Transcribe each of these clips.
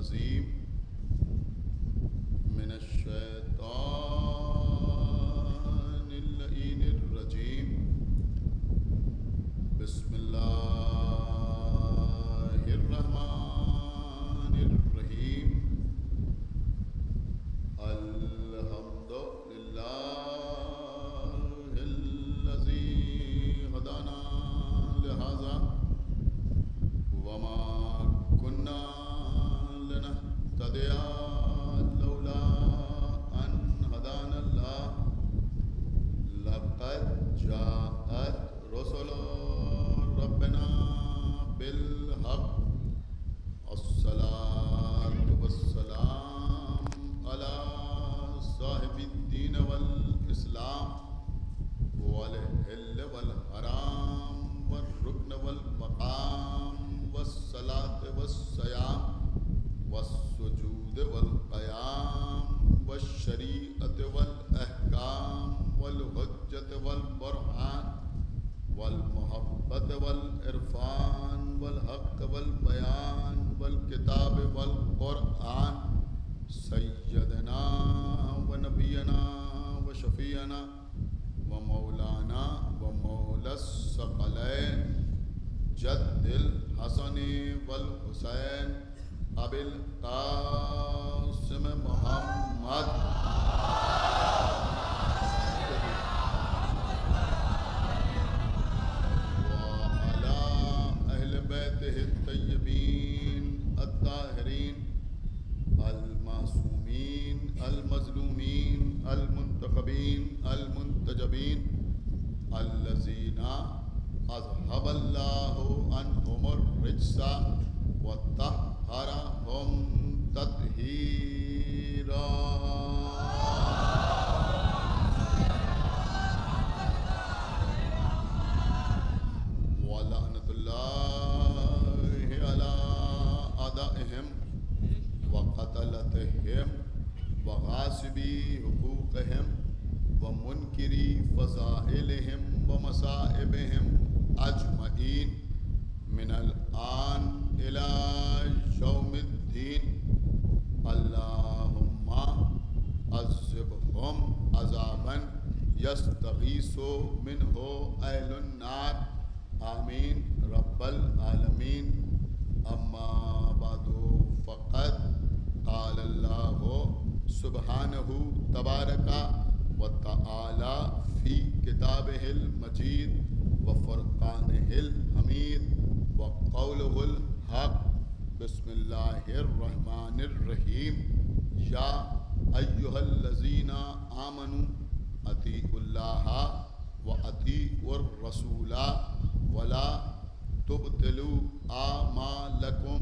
العظیم من الشیطان اللعین الرجیم بسم اللہ الرحمن الرحیم الحمد للہ الذی ہدانا لہذا وما كنا لنهتدي لولا أن هدانا الله لقد جاءت رسل ربنا بالحق الصلاة والسلام على صاحب الدين والإسلام والحل والحرام والركن والمقام والصلاة والصيام والسجود والقيام والشريعة والأحكام والحجة والبرهان والمحبة والعرفان والحق والبيان والكتاب والقرآن سيدنا ونبينا وشفيعنا ومولانا ومولى الثقلين جد الحسن والحسين ابی القاسم محمد وعلى اہل بیتہ الطیبین الطاہرین المعصومین المظلومین المنتخبین المنتجبین الذین اذهب اللہ عنہم الرجس وطہرہم تطہیرا ولعنۃ اللہ علی اعدائہم وقتلتہم وغاصبی حقوقہم ومنکری فضائلہم ومصائبہم اجمعین من الآن إلى يوم الدين اللهم عذبهم عذابا يستغيث منه أهل النار آمين رب العالمين أما بعد فقد قال الله سبحانه تبارك وتعالى في كتابه المجيد وفرقانه الحميد وقوله الحق بسم الله الرحمن الرحيم يا أيها الذين آمنوا أطيعوا الله وأطيعوا الرسول ولا تبطلوا أعمالكم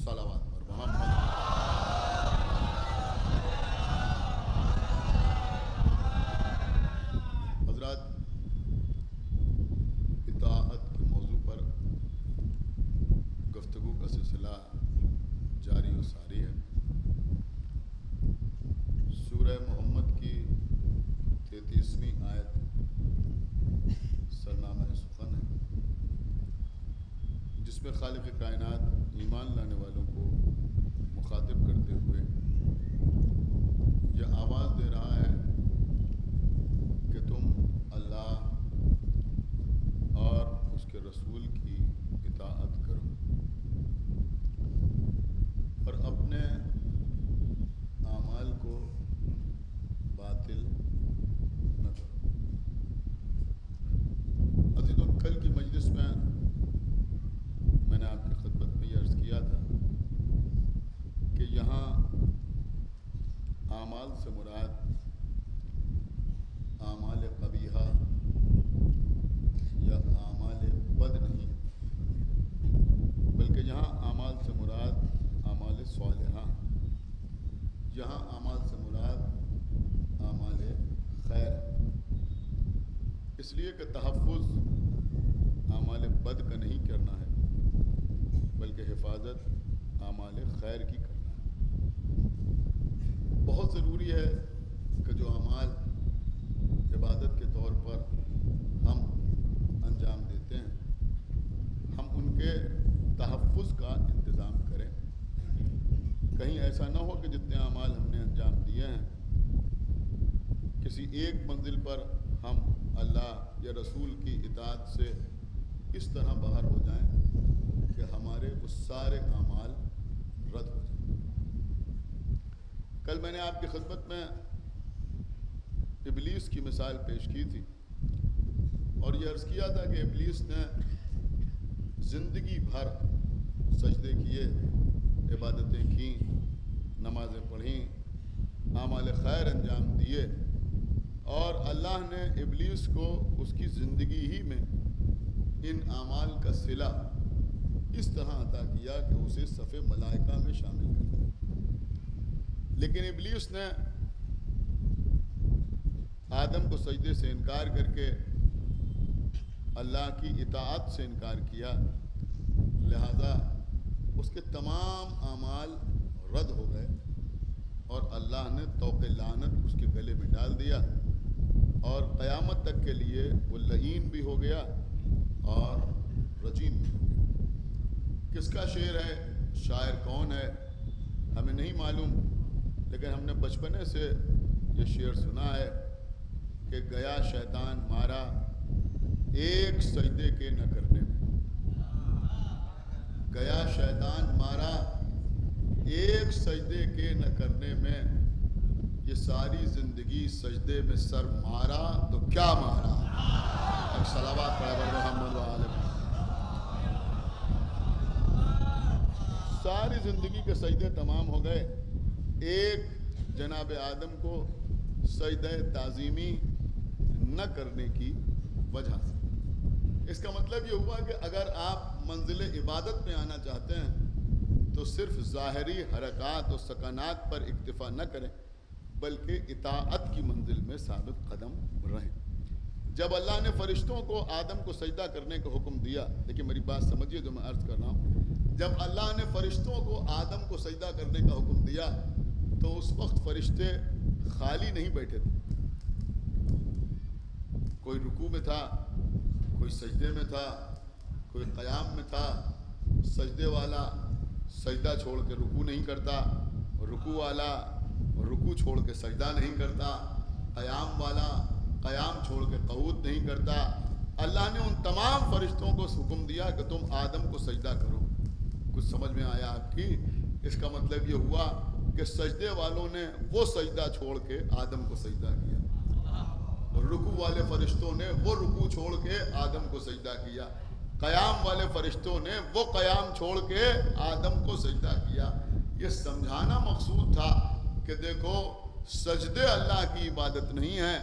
صلوات محمد حضرات اطاعت کے موضوع پر گفتگو کا سلسلہ جاری و ساری ہے۔ سورہ محمد کی 33ویں آیت سرنامہ سخن ہے، جس میں خالق کائنات ایمان لانے والوں کو مخاطب کرتے ہوئے یہ آواز دے رہا ہے کہ تم اللہ اور اس کے رسول کی اطاعت کرو اور اپنے اعمال کو باطل نہ کرو۔ عزیزوں، کل کی مجلس میں نے آپ کی خدمت میں یہ عرض کیا تھا کہ یہاں اعمال سے مراد اعمال قبیحہ یا اعمال بد نہیں، بلکہ یہاں اعمال سے مراد اعمال صالحہ، یہاں اعمال سے مراد اعمال خیر، اس لیے کہ تحفظ اعمال بد کا نہیں کرنا ہے بلکہ حفاظت اعمال خیر کی کرنا ہے۔ بہت ضروری ہے کہ جو اعمال عبادت کے طور پر ہم انجام دیتے ہیں ہم ان کے تحفظ کا انتظام کریں، کہیں ایسا نہ ہو کہ جتنے اعمال ہم نے انجام دیے ہیں کسی ایک منزل پر ہم اللہ یا رسول کی اطاعت سے اس طرح باہر ہو جائیں کہ ہمارے وہ سارے اعمال رد ہو جائیں۔ کل میں نے آپ کی خدمت میں ابلیس کی مثال پیش کی تھی اور یہ عرض کیا تھا کہ ابلیس نے زندگی بھر سجدے کیے، عبادتیں کیں، نمازیں پڑھیں، اعمال خیر انجام دیے، اور اللہ نے ابلیس کو اس کی زندگی ہی میں ان اعمال کا صلہ اس طرح عطا کیا کہ اسے صف ملائکہ میں شامل کر دیا۔ لیکن ابلیس نے آدم کو سجدے سے انکار کر کے اللہ کی اطاعت سے انکار کیا، لہذا اس کے تمام اعمال رد ہو گئے اور اللہ نے طوق لعنت اس کے گلے میں ڈال دیا اور قیامت تک کے لیے وہ لعین بھی ہو گیا اور رجیم بھی ہو گیا۔ کس کا شعر ہے، شاعر کون ہے ہمیں نہیں معلوم، لیکن ہم نے بچپنے سے یہ شعر سنا ہے کہ گیا شیطان مارا ایک سجدے کے نہ کرنے میں، گیا شیطان مارا ایک سجدے کے نہ کرنے میں، یہ ساری زندگی سجدے میں سر مارا تو کیا مارا۔ صلوات پڑھے محمد وآلہ محمد۔ ساری زندگی کے سجدے تمام ہو گئے ایک جناب آدم کو سجدہ تعظیمی نہ کرنے کی وجہ سے۔ اس کا مطلب یہ ہوا کہ اگر آپ منزل عبادت میں آنا چاہتے ہیں تو صرف ظاہری حرکات و سکنات پر اکتفا نہ کریں بلکہ اطاعت کی منزل میں ثابت قدم رہیں۔ جب اللہ نے فرشتوں کو آدم کو سجدہ کرنے کا حکم دیا، دیکھیں میری بات سمجھیے جو میں عرض کر رہا ہوں، جب اللہ نے فرشتوں کو آدم کو سجدہ کرنے کا حکم دیا تو اس وقت فرشتے خالی نہیں بیٹھے تھے، کوئی رکوع میں تھا، کوئی سجدے میں تھا، کوئی قیام میں تھا۔ سجدے والا سجدہ چھوڑ کے رکوع نہیں کرتا، رکوع والا رکوع چھوڑ کے سجدہ نہیں کرتا، قیام والا قیام چھوڑ کے قعود نہیں کرتا۔ اللہ نے ان تمام فرشتوں کو حکم دیا کہ تم آدم کو سجدہ کرو۔ کچھ سمجھ میں آیا آپ کی؟ اس کا مطلب یہ ہوا کہ سجدے والوں نے وہ سجدہ چھوڑ کے آدم کو سجدہ کیا، رکوع والے فرشتوں نے وہ رکوع چھوڑ کے آدم کو سجدہ کیا، قیام والے فرشتوں نے وہ قیام چھوڑ کے آدم کو سجدہ کیا۔ یہ سمجھانا مقصود تھا کہ دیکھو سجدے اللہ کی عبادت نہیں ہے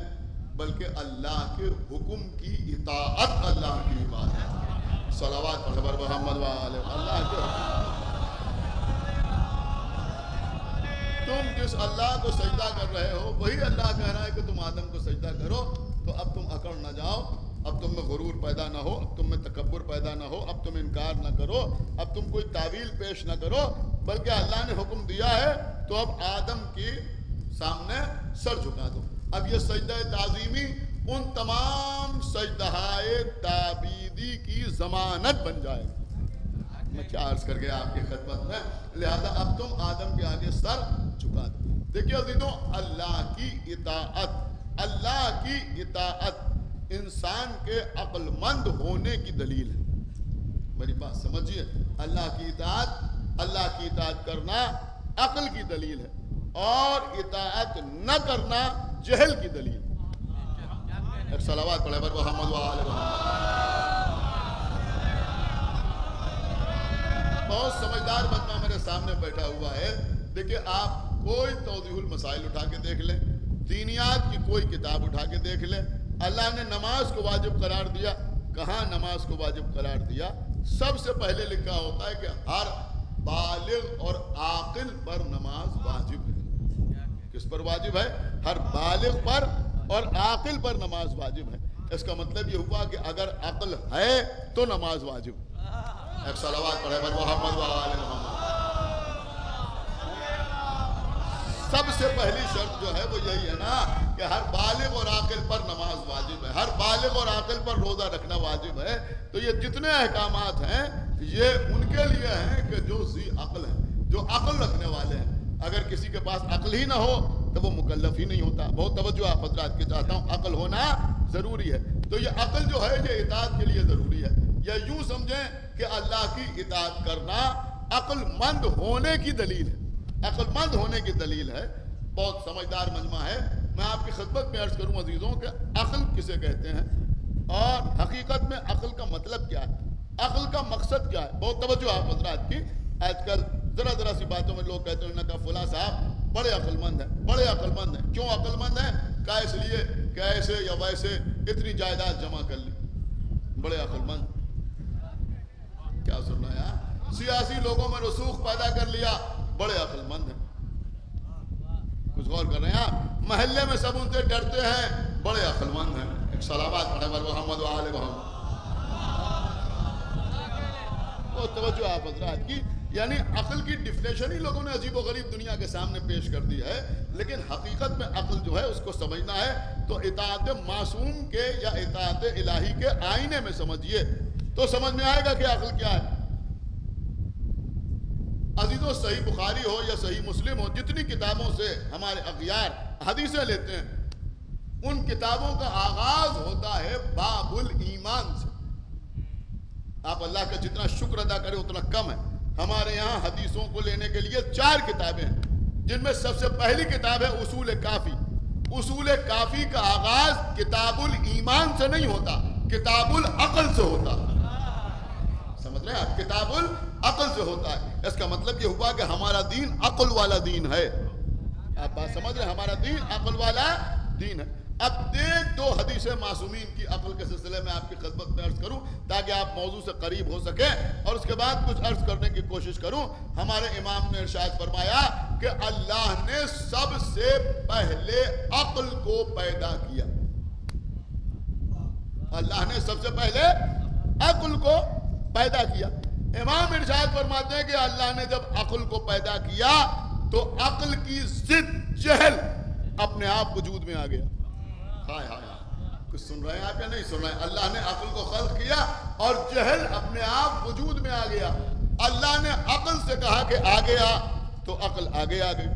بلکہ اللہ کے حکم کی اطاعت اللہ کی عبادت ہے۔ صلوات پڑھے محمد وآلہ اللہ کے حکم۔ تم جس اللہ کو سجدہ کر رہے ہو وہی اللہ کہہ رہا ہے کہ تم آدم کو سجدہ کرو، تو اب تم اکڑ نہ جاؤ، اب تم میں غرور پیدا نہ ہو، اب تم میں تکبر پیدا نہ ہو، اب تم انکار نہ کرو، اب تم کوئی تعویل پیش نہ کرو، بلکہ اللہ نے حکم دیا ہے تو اب آدم کی سامنے سر جھکا دو۔ اب یہ سجدہ تعظیمی ان تمام سجدہائے تعبیدی کی ضمانت بن جائے گی۔ میں کیا عرض کر گیا آپ کی خدمت میں، لہذا اب تم آدم کے آگے سر جھکا دو۔ دیکھیے عزیزوں، اللہ کی اطاعت انسان کے عقل مند ہونے کی دلیل ہے۔ میری بات سمجھیے، اللہ کی اطاعت کرنا عقل کی دلیل ہے اور اطاعت نہ کرنا جہل کی دلیل ہے۔ ایک صلوات پڑھے بر محمد وآلہ محمد۔ بہت سمجھدار بندہ میرے سامنے بیٹھا ہوا ہے، دیکھیں آپ کوئی توضیح المسائل اٹھا کے دیکھ لیں، دینیات کی کوئی کتاب اٹھا کے دیکھ لیں، اللہ نے نماز کو واجب قرار دیا، کہاں نماز کو واجب قرار دیا؟ سب سے پہلے لکھا ہوتا ہے کہ ہر بالغ اور عاقل پر نماز واجب ہے۔ کس پر واجب ہے؟ ہر بالغ پر اور عاقل پر نماز واجب ہے۔ اس کا مطلب یہ ہوا کہ اگر عقل ہے تو نماز واجب۔ ایک صلوات پڑھے بر محمد وآلہ محمد۔ سب سے پہلی شرط جو ہے وہ یہی ہے نا کہ ہر بالغ اور عاقل پر نماز واجب ہے، ہر بالغ اور عاقل پر روزہ رکھنا واجب ہے۔ تو یہ جتنے احکامات ہیں یہ ان کے لیے ہیں کہ جو ذی عقل ہیں، جو عقل رکھنے والے ہیں. اگر کسی کے پاس عقل ہی نہ ہو تو وہ مکلف ہی نہیں ہوتا. بہت توجہ آپ حضرات کے چاہتا ہوں, عقل ہونا ضروری ہے. تو یہ عقل جو ہے یہ اطاعت کے لیے ضروری ہے. یا یوں سمجھیں کہ اللہ کی اطاعت کرنا عقل مند ہونے کی دلیل ہے. عقل مند ہونے کی دلیل ہے. بہت سمجھدار مجمع ہے. میں آپ کی خدمت میں عرض کروں عزیزوں کہ عقل کسے کہتے ہیں اور حقیقت میں عقل کا مطلب کیا ہے, عقل کا مقصد کیا ہے. بہت توجہ آپ حضرات کی. آج کل ذرا سی باتوں میں لوگ کہتے ہیں کہ فلاں صاحب بڑے عقل مند ہیں, بڑے عقل مند ہیں. کیوں عقل مند ہیں؟ کہا اس لیے کہ ایسے یا ویسے اتنی جائیداد جمع کر لی, بڑے عقل مند. کیا سن رہے ہیں؟ سیاسی لوگوں میں رسوخ پیدا کر لیا, بڑے عقل مند ہیں. کچھ غور کر رہے ہیں آپ؟ محلے میں سب ان سے ڈرتے ہیں, بڑے عقل مند ہیں. ایک صلوات پڑھے بر محمد و آل محمد. بہت توجہ آپ حضرات کی. یعنی عقل کی ڈیفینیشن ہی لوگوں نے عجیب و غریب دنیا کے سامنے پیش کر دی ہے, لیکن حقیقت میں عقل جو ہے اس کو سمجھنا ہے تو اطاعت معصوم کے یا اطاعت الہی کے آئینے میں سمجھیے تو سمجھ میں آئے گا کہ عقل کیا ہے. عزیزوں, صحیح بخاری ہو یا صحیح مسلم ہو, جتنی کتابوں سے ہمارے اغیار حدیثیں لیتے ہیں ان کتابوں کا آغاز ہوتا ہے باب الایمان سے. آپ اللہ کا جتنا شکر ادا کریں اتنا کم ہے. ہمارے یہاں حدیثوں کو لینے کے لیے 4 کتابیں ہیں, جن میں سب سے پہلی کتاب ہے اصول کافی. اصول کافی کا آغاز کتاب الایمان سے نہیں ہوتا, کتاب العقل سے ہوتا. سمجھ رہے ہیں آپ؟ کتاب العقل سے ہوتا ہے. اس کا مطلب یہ ہوا کہ ہمارا دین عقل والا دین ہے. آپ بات سمجھ رہے ہیں؟ ہمارا دین عقل والا دین ہے. اب دیکھ 2 حدیث معصومین کی عقل کے سلسلے میں آپ کی خدمت میں عرض کروں تاکہ آپ موضوع سے قریب ہو سکیں, اور اس کے بعد کچھ عرض کرنے کی کوشش کروں. ہمارے امام نے ارشاد فرمایا کہ اللہ نے سب سے پہلے عقل کو پیدا کیا. اللہ نے سب سے پہلے عقل کو پیدا کیا. امام ارشاد فرماتے ہیں کہ اللہ نے جب عقل کو پیدا کیا تو عقل کی ضد جہل اپنے آپ وجود میں آ گیا. ہائے ہائے, کچھ سن رہے ہیں آپ یا نہیں سن رہے ہیں؟ اللہ نے عقل کو خلق کیا اور جہل اپنے آپ وجود میں آ گیا. اللہ نے عقل سے کہا کہ آگے آ تو عقل آگے آ گئی.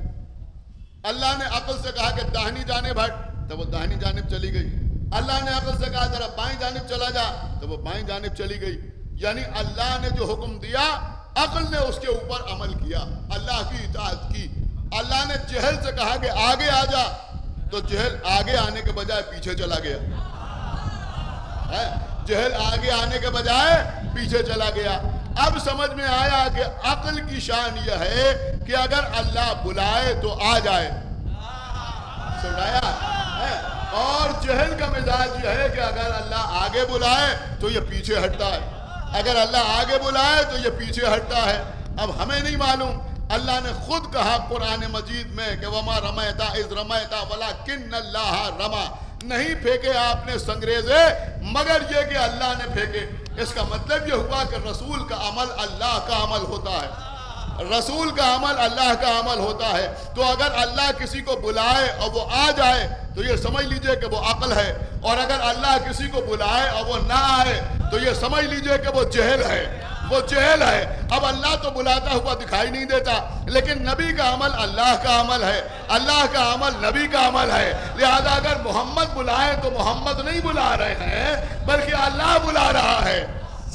اللہ نے عقل سے کہا کہ داہنی جانب ہٹ تو وہ داہنی جانب چلی گئی. اللہ نے عقل سے کہا ذرا بائیں جانب چلا جا تو وہ بائیں جانب چلی گئی. یعنی اللہ نے جو حکم دیا عقل نے اس کے اوپر عمل کیا, اللہ کی اطاعت کی. اللہ نے جہل سے کہا کہ آگے آ جا تو جہل آگے آنے کے بجائے پیچھے چلا گیا. جہل آگے آنے کے بجائے پیچھے چلا گیا. اب سمجھ میں آیا کہ عقل کی شان یہ ہے کہ اگر اللہ بلائے تو آ جائے. سنایا؟ اور جہل کا مزاج یہ ہے کہ اگر اللہ آگے بلائے تو یہ پیچھے ہٹتا ہے, اگر اللہ آگے بلائے تو یہ پیچھے ہٹتا ہے. اب ہمیں نہیں معلوم, اللہ نے خود کہا قرآن مجید میں کہ وما رمیتا اذ رمیتا ولکن اللہ رما. نہیں پھینکے آپ نے سنگریزے مگر یہ کہ اللہ نے پھینکے. اس کا مطلب یہ ہوا کہ رسول کا عمل اللہ کا عمل ہوتا ہے, رسول کا عمل اللہ کا عمل ہوتا ہے. تو اگر اللہ کسی کو بلائے اور وہ آ جائے تو یہ سمجھ لیجئے کہ وہ عقل ہے, اور اگر اللہ کسی کو بلائے اور وہ نہ آئے تو یہ سمجھ لیجئے کہ وہ جہل ہے, وہ جہل ہے. اب اللہ تو بلاتا ہوا دکھائی نہیں دیتا, لیکن نبی کا عمل اللہ کا عمل ہے, اللہ کا عمل نبی کا عمل ہے. لہذا اگر محمد بلائے تو محمد نہیں بلا رہے ہیں بلکہ اللہ بلا رہا ہے.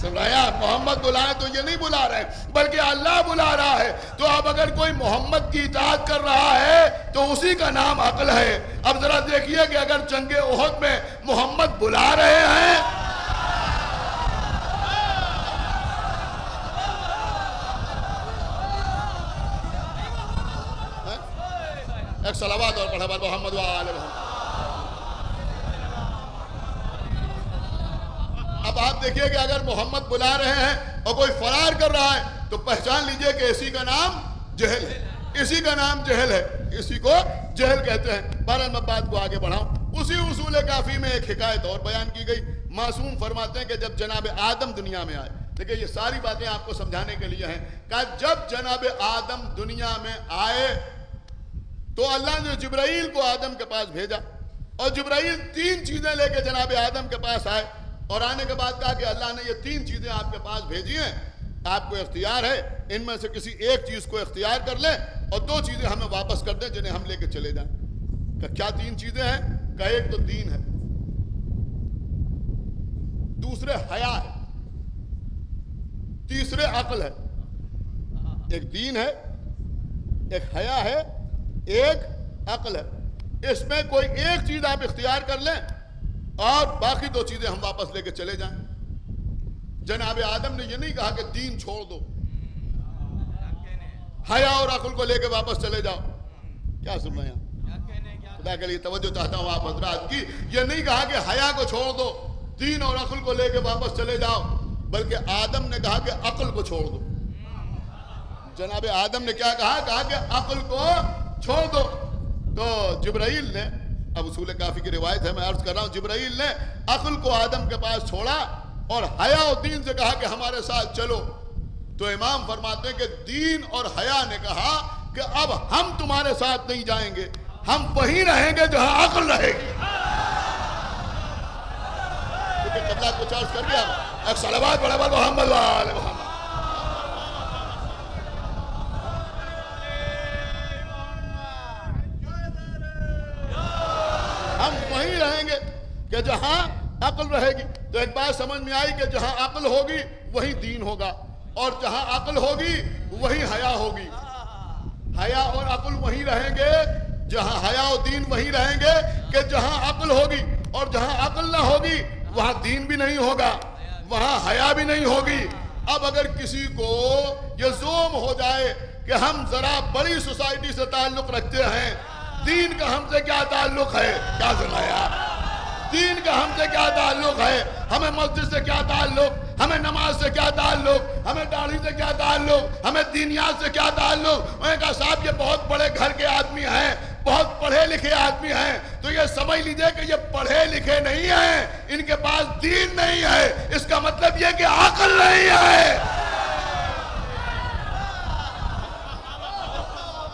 سن رہے ہیں؟ محمد بلائے تو یہ نہیں بلا رہے بلکہ اللہ بلا رہا ہے. تو اب اگر کوئی محمد کی اطاعت کر رہا ہے تو اسی کا نام عقل ہے. اب ذرا دیکھیے کہ اگر جنگ احد میں محمد بلا رہے ہیں ایک صلوات اور پڑھا بر محمد و آل محمد. اب آپ دیکھیے کہ اگر محمد بلا رہے ہیں اور کوئی فرار کر رہا ہے تو پہچان لیجئے کہ اسی کا نام جہل ہے, اسی کا نام جہل ہے, اسی کو جہل کہتے ہیں. بہرحال میں بات کو آگے بڑھاؤں. اسی اصول کافی میں ایک حکایت اور بیان کی گئی. معصوم فرماتے ہیں کہ جب جناب آدم دنیا میں آئے, دیکھیں یہ ساری باتیں آپ کو سمجھانے کے لیے ہیں, کہ جب جناب آدم دنیا میں آئے تو اللہ نے جبرائیل کو آدم کے پاس بھیجا, اور جبرائیل 3 چیزیں لے کے جناب آدم کے پاس آئے, اور آنے کے بعد کہا کہ اللہ نے یہ 3 چیزیں آپ کے پاس بھیجی ہیں, آپ کو اختیار ہے ان میں سے کسی ایک چیز کو اختیار کر لیں اور دو چیزیں ہمیں واپس کر دیں جنہیں ہم لے کے چلے جائیں. کہ کیا تین چیزیں ہیں؟ کہ ایک تو دین ہے، دوسرے حیا ہے، تیسرے عقل ہے. ایک دین ہے، ایک حیا ہے، ایک عقل ہے. اس میں کوئی ایک چیز آپ اختیار کر لیں اور باقی دو چیزیں ہم واپس لے کے چلے جائیں. جناب آدم نے یہ نہیں کہا کہ دین چھوڑ دو، حیا اور عقل کو لے کے واپس چلے جاؤ. کیا سن رہے ہیں؟ خدا کے لیے توجہ چاہتا ہوں آپ حضرات کی. یہ نہیں کہا کہ حیا کو چھوڑ دو، دین اور عقل کو لے کے واپس چلے جاؤ، بلکہ آدم نے کہا کہ عقل کو چھوڑ دو. جناب آدم نے کیا کہا؟ کہا کہ عقل کو چھوڑ دو. تو جبرائیل نے، اب اصول کافی کی روایت ہے میں عرض کر رہا ہوں، جبرائیل نے عقل کو آدم کے پاس چھوڑا اور حیا و دین سے کہا کہ ہمارے ساتھ چلو. تو امام فرماتے ہیں کہ دین اور حیا نے کہا کہ اب ہم تمہارے ساتھ نہیں جائیں گے، ہم وہیں رہیں گے جہاں عقل رہے گی. کیونکہ قبلہ کو چارج کر دیا. ایک صلوات پڑھا محمد وآل محمد. ہم وہیں رہیں گے کہ جہاں عقل رہے گی. تو ایک بات سمجھ میں آئی کہ جہاں عقل ہوگی وہیں دین ہوگا، اور جہاں عقل ہوگی وہیں حیا ہوگی. حیا اور عقل وہیں رہیں گے جہاں حیا و دین وہیں رہیں گے کہ جہاں عقل ہوگی، اور جہاں عقل نہ ہوگی وہاں دین بھی نہیں ہوگا، وہاں حیا بھی نہیں ہوگی. اب اگر کسی کو یہ زوم ہو جائے کہ ہم ذرا بڑی سوسائٹی سے تعلق رکھتے ہیں، دین کا ہم سے کیا تعلق ہے؟ کیا سنایا؟ دین کا ہم سے کیا تعلق ہے؟ ہمیں مسجد سے کیا تعلق؟ ہمیں نماز سے کیا تعلق؟ ہمیں داڑھی سے کیا تعلق؟ ہمیں دینیات سے کیا تعلق؟ انہوں نے کہا صاحب یہ بہت بڑے گھر کے آدمی ہیں، بہت پڑھے لکھے آدمی ہیں، تو یہ سمجھ لیجئے کہ یہ پڑھے لکھے نہیں ہیں، ان کے پاس دین نہیں ہے. اس کا مطلب یہ کہ عقل نہیں ہے.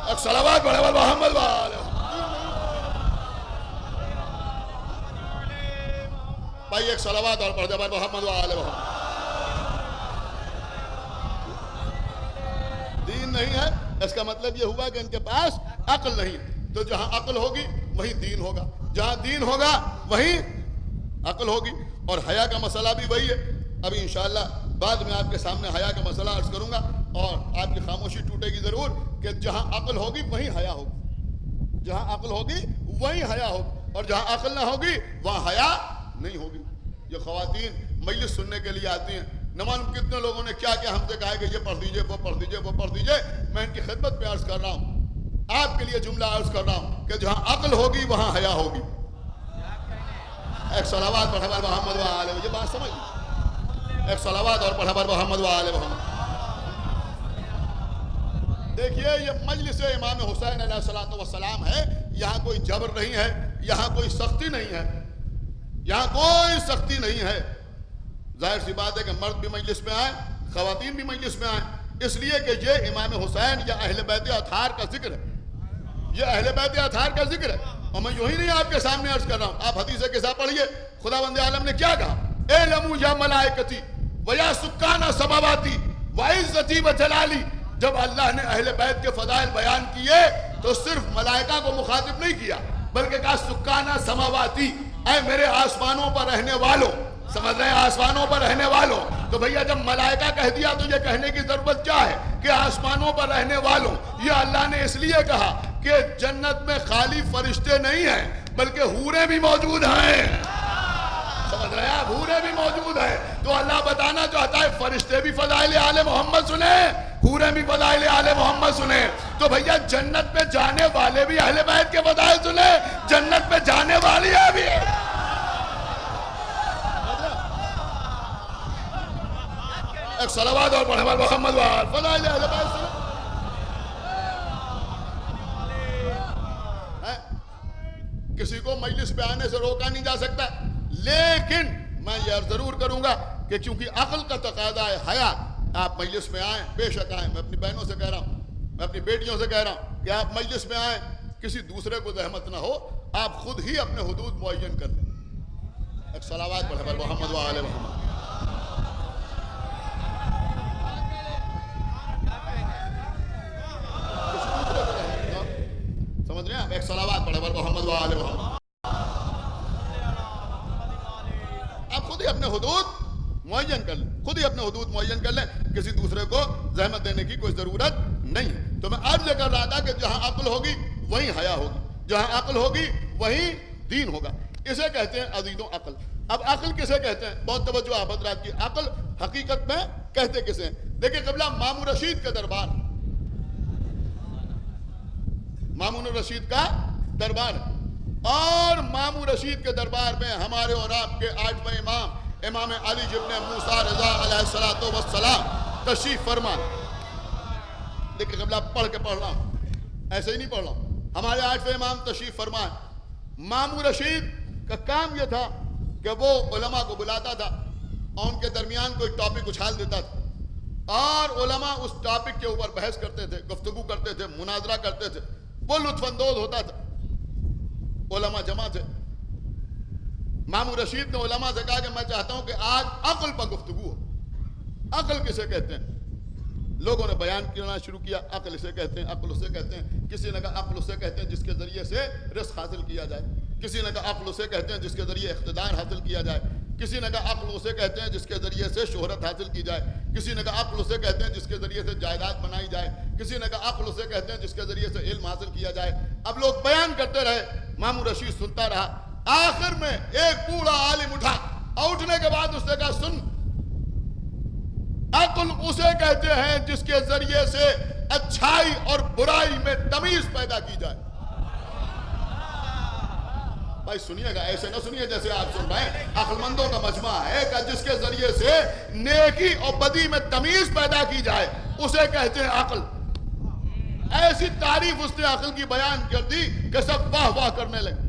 ایک صلوات پڑھے محمد وآلہ. بھائی ایک صلوات اور پڑھ دے محمد وآلہ محمد. دین نہیں ہے اس کا مطلب یہ ہوا کہ ان کے پاس عقل نہیں. تو جہاں عقل ہوگی وہیں دین ہوگا، جہاں دین ہوگا وہیں عقل ہوگی. اور حیا کا مسئلہ بھی وہی ہے. ابھی انشاءاللہ بعد میں آپ کے سامنے حیا کا مسئلہ عرض کروں گا اور آپ کی خاموشی ٹوٹے گی ضرور کہ جہاں عقل ہوگی وہیں حیا ہوگی، جہاں عقل ہوگی وہیں حیا ہوگی، اور جہاں عقل نہ ہوگی وہاں حیا نہیں ہوگی. یہ خواتین مجلس سننے کے لیے آتی ہیں، نہ معلوم کتنے لوگوں نے کیا کیا ہم سے کہا ہے کہ یہ پڑھ دیجئے، وہ پڑھ دیجئے، وہ پڑھ دیجئے. میں ان کی خدمت میں عرض کر رہا ہوں، آپ کے لیے جملہ عرض کر رہا ہوں کہ جہاں عقل ہوگی وہاں حیا ہوگی. ایک صلوات پڑھا بر محمد وآلہ. یہ بات سمجھ لی؟ ایک صلوات اور پڑھا بر محمد وآلہ محمد. دیکھیے یہ مجلس امام حسین علیہ السلام ہے، یہاں کوئی جبر نہیں ہے، یہاں کوئی سختی نہیں ہے، یہاں کوئی سختی نہیں ہے. ظاہر سی بات ہے کہ مرد بھی مجلس میں آئیں، خواتین بھی مجلس میں آئیں، اس لیے کہ یہ امام حسین یا اہل بیت اطہار کا ذکر ہے، یہ اہل بیت اطہار کا ذکر ہے. اور میں یوں ہی نہیں آپ کے سامنے عرض کر رہا ہوں، آپ حدیث کے ساتھ پڑھیے. خداوند عالم نے کیا کہا؟ اعلموا یا ملائکتی ویا سکان السماواتی وعزتی وجلالی. جب اللہ نے اہل بیت کے فضائل بیان کیے تو صرف ملائکہ کو مخاطب نہیں کیا بلکہ کہا سکان السماواتی، اے میرے آسمانوں پر رہنے والوں. سمجھ رہے ہیں؟ آسمانوں پر رہنے والوں. تو بھئیہ جب ملائکہ کہہ دیا تو یہ کہنے کی ضرورت کیا ہے کہ آسمانوں پر رہنے والوں. یہ اللہ نے اس لیے کہا کہ جنت میں خالی فرشتے نہیں ہیں بلکہ حوریں بھی موجود ہیں. سمجھ رہے ہیں؟ حوریں بھی موجود ہیں. تو اللہ بتانا چاہتا ہے فرشتے بھی فضائل آل محمد سنیں، حوریں بھی فضائل آل محمد سنیں. تو بھئیہ جنت میں جانے والے بھی اہل بیت کے فضائل سنیں، جنت میں جانے والی ہے بھی. ایک صلوات اور پڑھے محمد وآلہ. فضائل اہل بیت سنیں. کسی کو مجلس پہ آنے سے روکا نہیں جا سکتا، لیکن میں یہ ضرور کروں گا کہ چونکہ عقل کا تقاضا ہے حیا، آپ مجلس میں آئیں، بے شک آئیں. میں اپنی بہنوں سے کہہ رہا ہوں، میں اپنی بیٹیوں سے کہہ رہا ہوں کہ آپ مجلس میں آئیں، کسی دوسرے کو زحمت نہ ہو، آپ خود ہی اپنے حدود معین کر لیں. ایک صلوات پڑھے محمد وآلہ محمد. محمد و آل محمد. آپ خود ہی اپنے حدود معین کر لیں, خود ہی اپنے حدود معین کر لیں, کسی دوسرے کو زحمت دینے کی کوئی ضرورت نہیں ہے. تو میں عرض کر رہا تھا کہ جہاں عقل ہوگی وہیں حیا ہوگی, جہاں عقل ہوگی وہیں دین ہوگا. اسے کہتے ہیں عزیزوں عقل. اب عقل کسے کہتے ہیں؟ بہت توجہ آپ حضرات کی. عقل حقیقت میں کہتے کسے ہیں؟ دیکھیں قبلہ مامون رشید کا دربار, مامون رشید کا دربار, اور مامون رشید کے دربار میں ہمارے اور آپ کے 8ویں امام امام علی ابن موسیٰ رضا علیہ السلام تشریف فرما. دیکھیں قبلہ پڑھ کے پڑھ رہا ہوں, ایسے ہی نہیں پڑھ رہا ہوں. ہمارے 8ویں امام تشریف فرما. مامون رشید کا کام یہ تھا کہ وہ علماء کو بلاتا تھا اور ان کے درمیان کوئی ٹاپک اچھال دیتا تھا, اور علماء اس ٹاپک کے اوپر بحث کرتے تھے, گفتگو کرتے تھے, مناظرہ کرتے تھے. وہ لطف اندوز ہوتا تھا. علماء جمع تھے. مامون رشید نے علماء سے کہا کہ میں چاہتا ہوں کہ آج عقل پر گفتگو ہو. عقل کسے کہتے ہیں؟ لوگوں نے بیان کرنا شروع کیا. عقل اسے کہتے ہیں, عقل اسے کہتے ہیں. کسی نے کہا عقل اسے کہتے ہیں جس کے ذریعے سے رزق حاصل کیا جائے. کسی نے کہا عقل اسے کہتے ہیں جس کے ذریعے اقتدار حاصل کیا جائے. کسی نے کہا عقل اسے کہتے ہیں جس کے ذریعے سے شہرت حاصل کی جائے. کسی نے کہا عقل اسے کہتے ہیں جس کے ذریعے سے جائیداد بنائی جائے. کسی نے کہا عقل اسے کہتے ہیں جس کے ذریعے سے علم حاصل کیا جائے. اب لوگ بیان کرتے رہے, مامون رشید سنتا رہا. آخر میں ایک بوڑھا عالم اٹھا, اور اٹھنے کے بعد اس نے کہا سن, عقل اسے کہتے ہیں جس کے ذریعے سے اچھائی اور برائی میں تمیز پیدا کی جائے. بھائی سنیے گا, ایسے نہ سنیے جیسے آپ سن رہے ہیں. عقل مندوں کا مجمع ہے کہ جس کے ذریعے سے نیکی اور بدی میں تمیز پیدا کی جائے, اسے کہتے ہیں عقل. ایسی تعریف اس نے عقل کی بیان کر دی کہ سب واہ واہ کرنے لگے.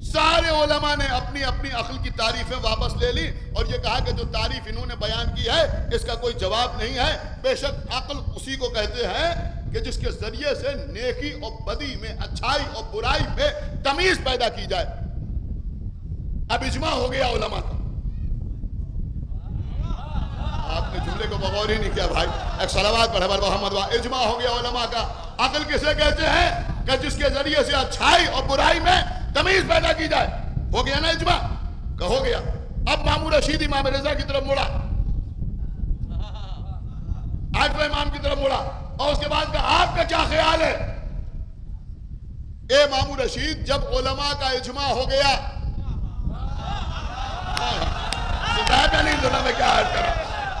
سارے علماء نے اپنی اپنی عقل کی تعریفیں واپس لے لی اور یہ کہا کہ جو تعریف انہوں نے بیان کی ہے اس کا کوئی جواب نہیں ہے. بے شک عقل اسی کو کہتے ہیں کہ جس کے ذریعے سے نیکی اور بدی میں, اچھائی اور برائی میں تمیز پیدا کی جائے. اب اجماع ہو گیا علماء کا. آپ نے جملے کو بغور ہی نہیں کیا بھائی. ایک صلوات پڑھے بر محمد. اجماع ہو گیا علماء کا. عقل کسے کہتے ہیں کہ جس کے ذریعے سے اچھائی اور برائی میں تمیز پیدا کی جائے. ہو گیا نا اجماع؟ کہ ہو گیا. اب مامون رشید امام رضا کی طرف مڑا, 8ویں امام کی طرف مڑا, اور اس کے بعد کہا آپ کا کیا خیال ہے؟ اے مامون رشید, جب علماء کا اجماع ہو گیا,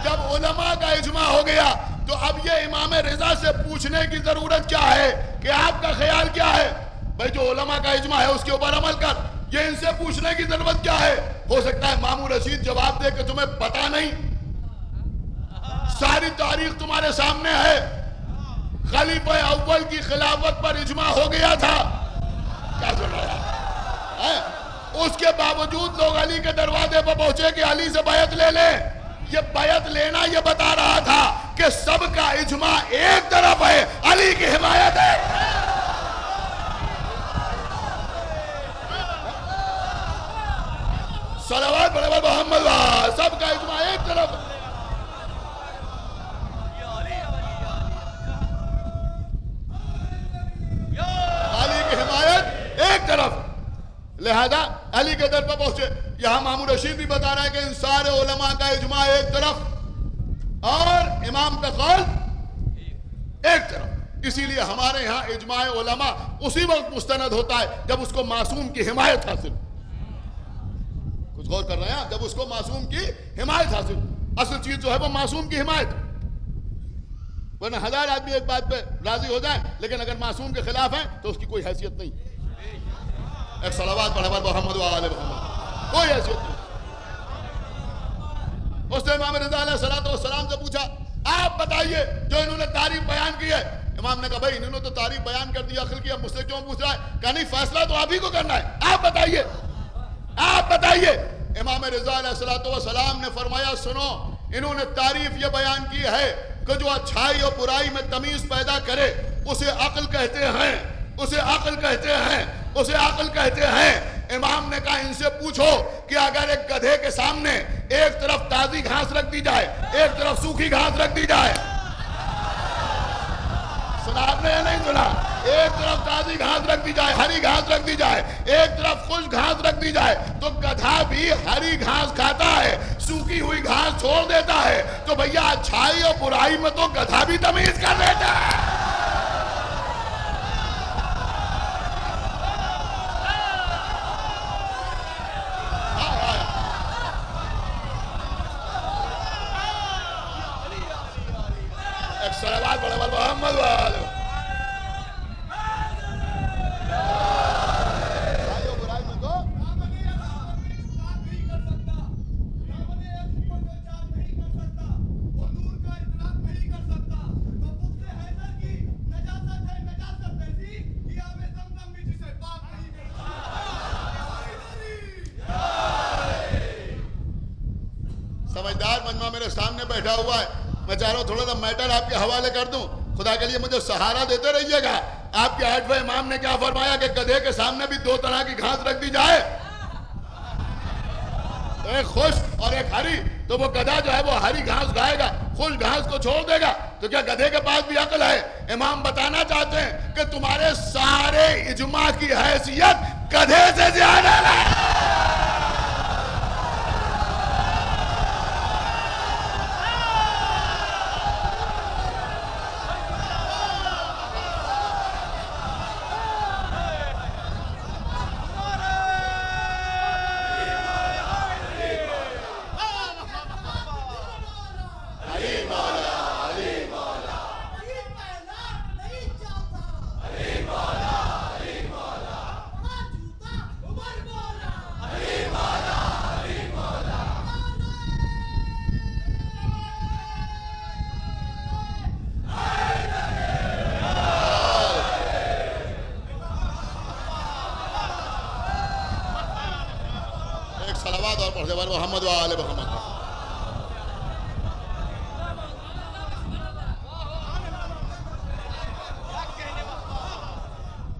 جب علماء کا اجماع ہو گیا تو اب یہ امام رضا سے پوچھنے کی ضرورت کیا ہے کہ آپ کا خیال کیا ہے؟ بھائی جو علماء کا اجماع ہے اس کے اوپر عمل کر. یہ ان سے پوچھنے کی ضرورت کیا ہے؟ ہو سکتا ہے مامون رشید جواب دے کہ تمہیں پتا نہیں, ساری تاریخ تمہارے سامنے ہے. خلیفہ اول کی خلافت پر اجماع ہو گیا تھا. کیا سن رہا ہے؟ اس کے باوجود لوگ علی کے دروازے پر پہنچے کہ علی سے بیعت لے لیں. یہ بیعت لینا یہ بتا رہا تھا کہ سب کا اجماع ایک طرف ہے, علی کی حمایت ہے. صلوات پڑھے بر محمد. سب کا اجماع ایک طرف, علی کی حمایت ایک طرف. لہذا علی کے در پر پہنچے. یہاں مامون رشید بھی بتا رہا ہے کہ ان سارے علماء کا اجماع ایک طرف اور امام کا قول ایک طرف. اسی لیے ہمارے ہاں اجماع علماء اسی وقت مستند ہوتا ہے جب اس کو معصوم کی حمایت حاصل. کچھ غور کر رہے ہیں, جب اس کو معصوم کی حمایت حاصل. اصل چیز جو ہے وہ معصوم کی حمایت. ورنہ 1000 آدمی ایک بات پہ راضی ہو جائے لیکن اگر معصوم کے خلاف ہیں تو اس کی کوئی حیثیت نہیں. ایک صلوات پڑھے بر محمد و آل محمد. کوئی حیثیت نہیں. اس نے امام رضا علیہ السلام سے پوچھا آپ بتائیے جو انہوں نے تعریف بیان کی ہے. امام نے کہا بھائی انہوں نے تو تعریف بیان کر دی, عقل کی, اب مجھ سے کیوں پوچھ رہا ہے؟ کہا نہیں, فیصلہ تو آپ ہی کو کرنا ہے, آپ بتائیے, آپ بتائیے. امام رضا علیہ السلام نے فرمایا سنو, انہوں نے تعریف یہ بیان کی ہے کہ جو اچھائی اور برائی میں تمیز پیدا کرے اسے عقل کہتے ہیں, اسے عقل کہتے ہیں, اسے عقل کہتے ہیں. امام نے کہا ان سے پوچھو کہ اگر ایک گدھے کے سامنے ایک طرف تازی گھاس رکھ دی جائے, ایک طرف سوکھی گھاس رکھ دی جائے, سنا آپ نے یا نہیں سنا؟ ایک طرف تازی گھاس رکھ دی جائے، ہری گھاس رکھ دی جائے، ایک طرف خشک گھاس رکھ دی جائے، تو گدھا بھی ہری گھاس کھاتا ہے، سوکھی ہوئی گھاس چھوڑ دیتا ہے۔ تو بھیا اچھائی اور برائی میں تو گدھا بھی تمیز کر لیتا ہے۔ ایک صلوات پڑھے بول محمد والے۔ سمجھدار مجمع میرے سامنے بیٹھا ہوا ہے، میں چاہ رہا ہوں تھوڑا سا میٹر آپ کے حوالے کر دوں، خدا کے لیے مجھے سہارا دیتے رہیے گا۔ آپ کے 8ویں امام نے کیا فرمایا کہ گدھے کے سامنے بھی 2 طرح کی گھاس رکھ دی جائے، ایک خشک اور ایک ہری، تو وہ گدھا جو ہے وہ ہری گھاس کھائے گا، خشک گھاس کو چھوڑ دے گا۔ تو کیا گدھے کے پاس بھی عقل ہے؟ امام بتانا چاہتے ہیں کہ تمہارے سارے اجماع کی حیثیت گدھے سے زیادہ ہے۔ صلوات اور پڑھ دے محمد و آل محمد۔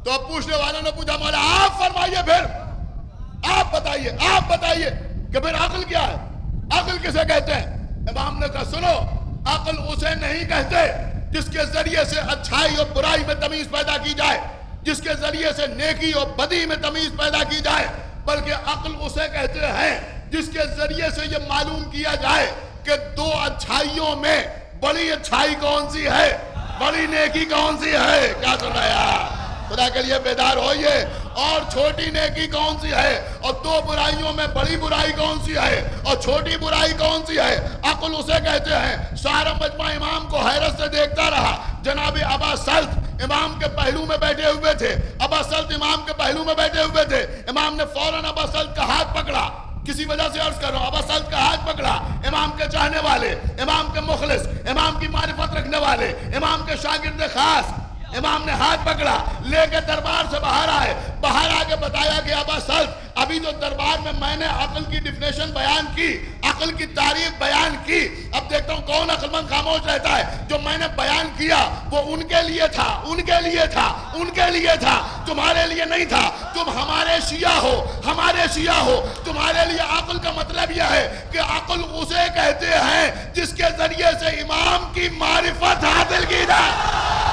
تو اب پوچھنے والوں نے پوچھا مولا آپ فرمائیے، پھر آپ بتائیے کہ پھر عقل کیا ہے؟ عقل کسے کہتے ہیں؟ امام نے کہا سنو، عقل اسے نہیں کہتے جس کے ذریعے سے اچھائی اور برائی میں تمیز پیدا کی جائے، جس کے ذریعے سے نیکی اور بدی میں تمیز پیدا کی جائے، بلکہ عقل اسے کہتے ہیں جس کے ذریعے سے یہ معلوم کیا جائے کہ 2 اچھائیوں میں بڑی اچھائی کون سی ہے، بڑی نیکی کون سی ہے۔ کیا سن رہا ہے؟ خدا کے لیے بیدار ہوئیے۔ اور چھوٹی نیکی کون سی ہے، اور 2 برائیوں میں بڑی برائی کون سی ہے، اور چھوٹی برائی کون سی ہے، عقل اسے کہتے ہیں۔ سارا مجمع امام کو حیرت سے دیکھتا رہا۔ جناب ابا سلط امام کے پہلو میں بیٹھے ہوئے تھے، ابا سلط امام کے پہلو میں بیٹھے ہوئے تھے۔ امام نے فوراً ابا سلط کا ہاتھ پکڑا، کسی وجہ سے عرض کر رہا ہوں، ابا سلط کا ہاتھ پکڑا۔ امام کے چاہنے والے، امام کے مخلص، امام کی معرفت رکھنے والے، امام کے شاگرد خاص، امام نے ہاتھ پکڑا، لے کے دربار سے باہر آئے۔ باہر آ کے بتایا کہ ابا سلط، ابھی تو دربار میں نے عقل کی ڈیفینیشن بیان کی، عقل کی تعریف بیان کی، اب دیکھتا ہوں کون عقل مند خاموش رہتا ہے۔ جو میں نے بیان کیا وہ ان کے لیے تھا، ان کے لیے تھا، ان کے لیے تھا، تمہارے لیے نہیں تھا۔ تم ہمارے شیعہ ہو، ہمارے شیعہ ہو۔ تمہارے لیے عقل کا مطلب یہ ہے کہ عقل اسے کہتے ہیں جس کے ذریعے سے امام کی معرفت حاصل کی جائے۔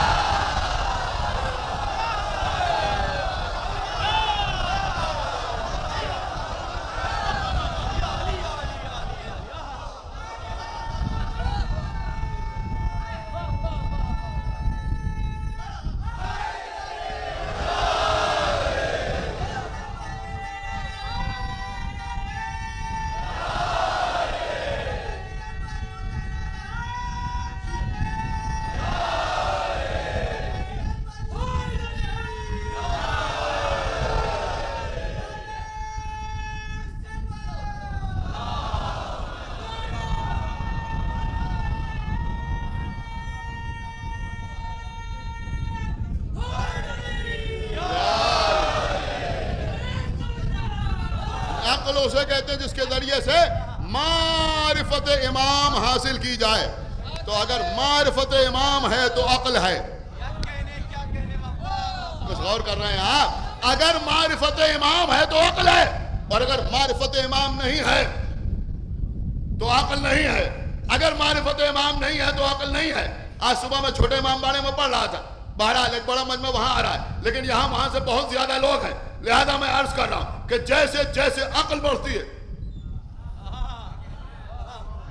عقل اسے کہتے ہیں جس کے ذریعے سے معرفت امام حاصل کی جائے۔ تو اگر معرفت امام ہے تو عقل ہے۔ کچھ غور کر رہے ہیں آپ؟ اگر معرفت امام ہے تو عقل ہے، اور اگر معرفت امام نہیں ہے تو عقل نہیں ہے۔ اگر معرفت امام نہیں ہے تو عقل نہیں ہے۔ آج صبح میں چھوٹے امام باڑے میں پڑھ رہا تھا، بہرحال ایک بڑا مجمع وہاں آ رہا ہے، لیکن یہاں وہاں سے بہت زیادہ لوگ ہیں، لہذا میں عرض کر رہا ہوں کہ جیسے جیسے عقل بڑھتی ہے،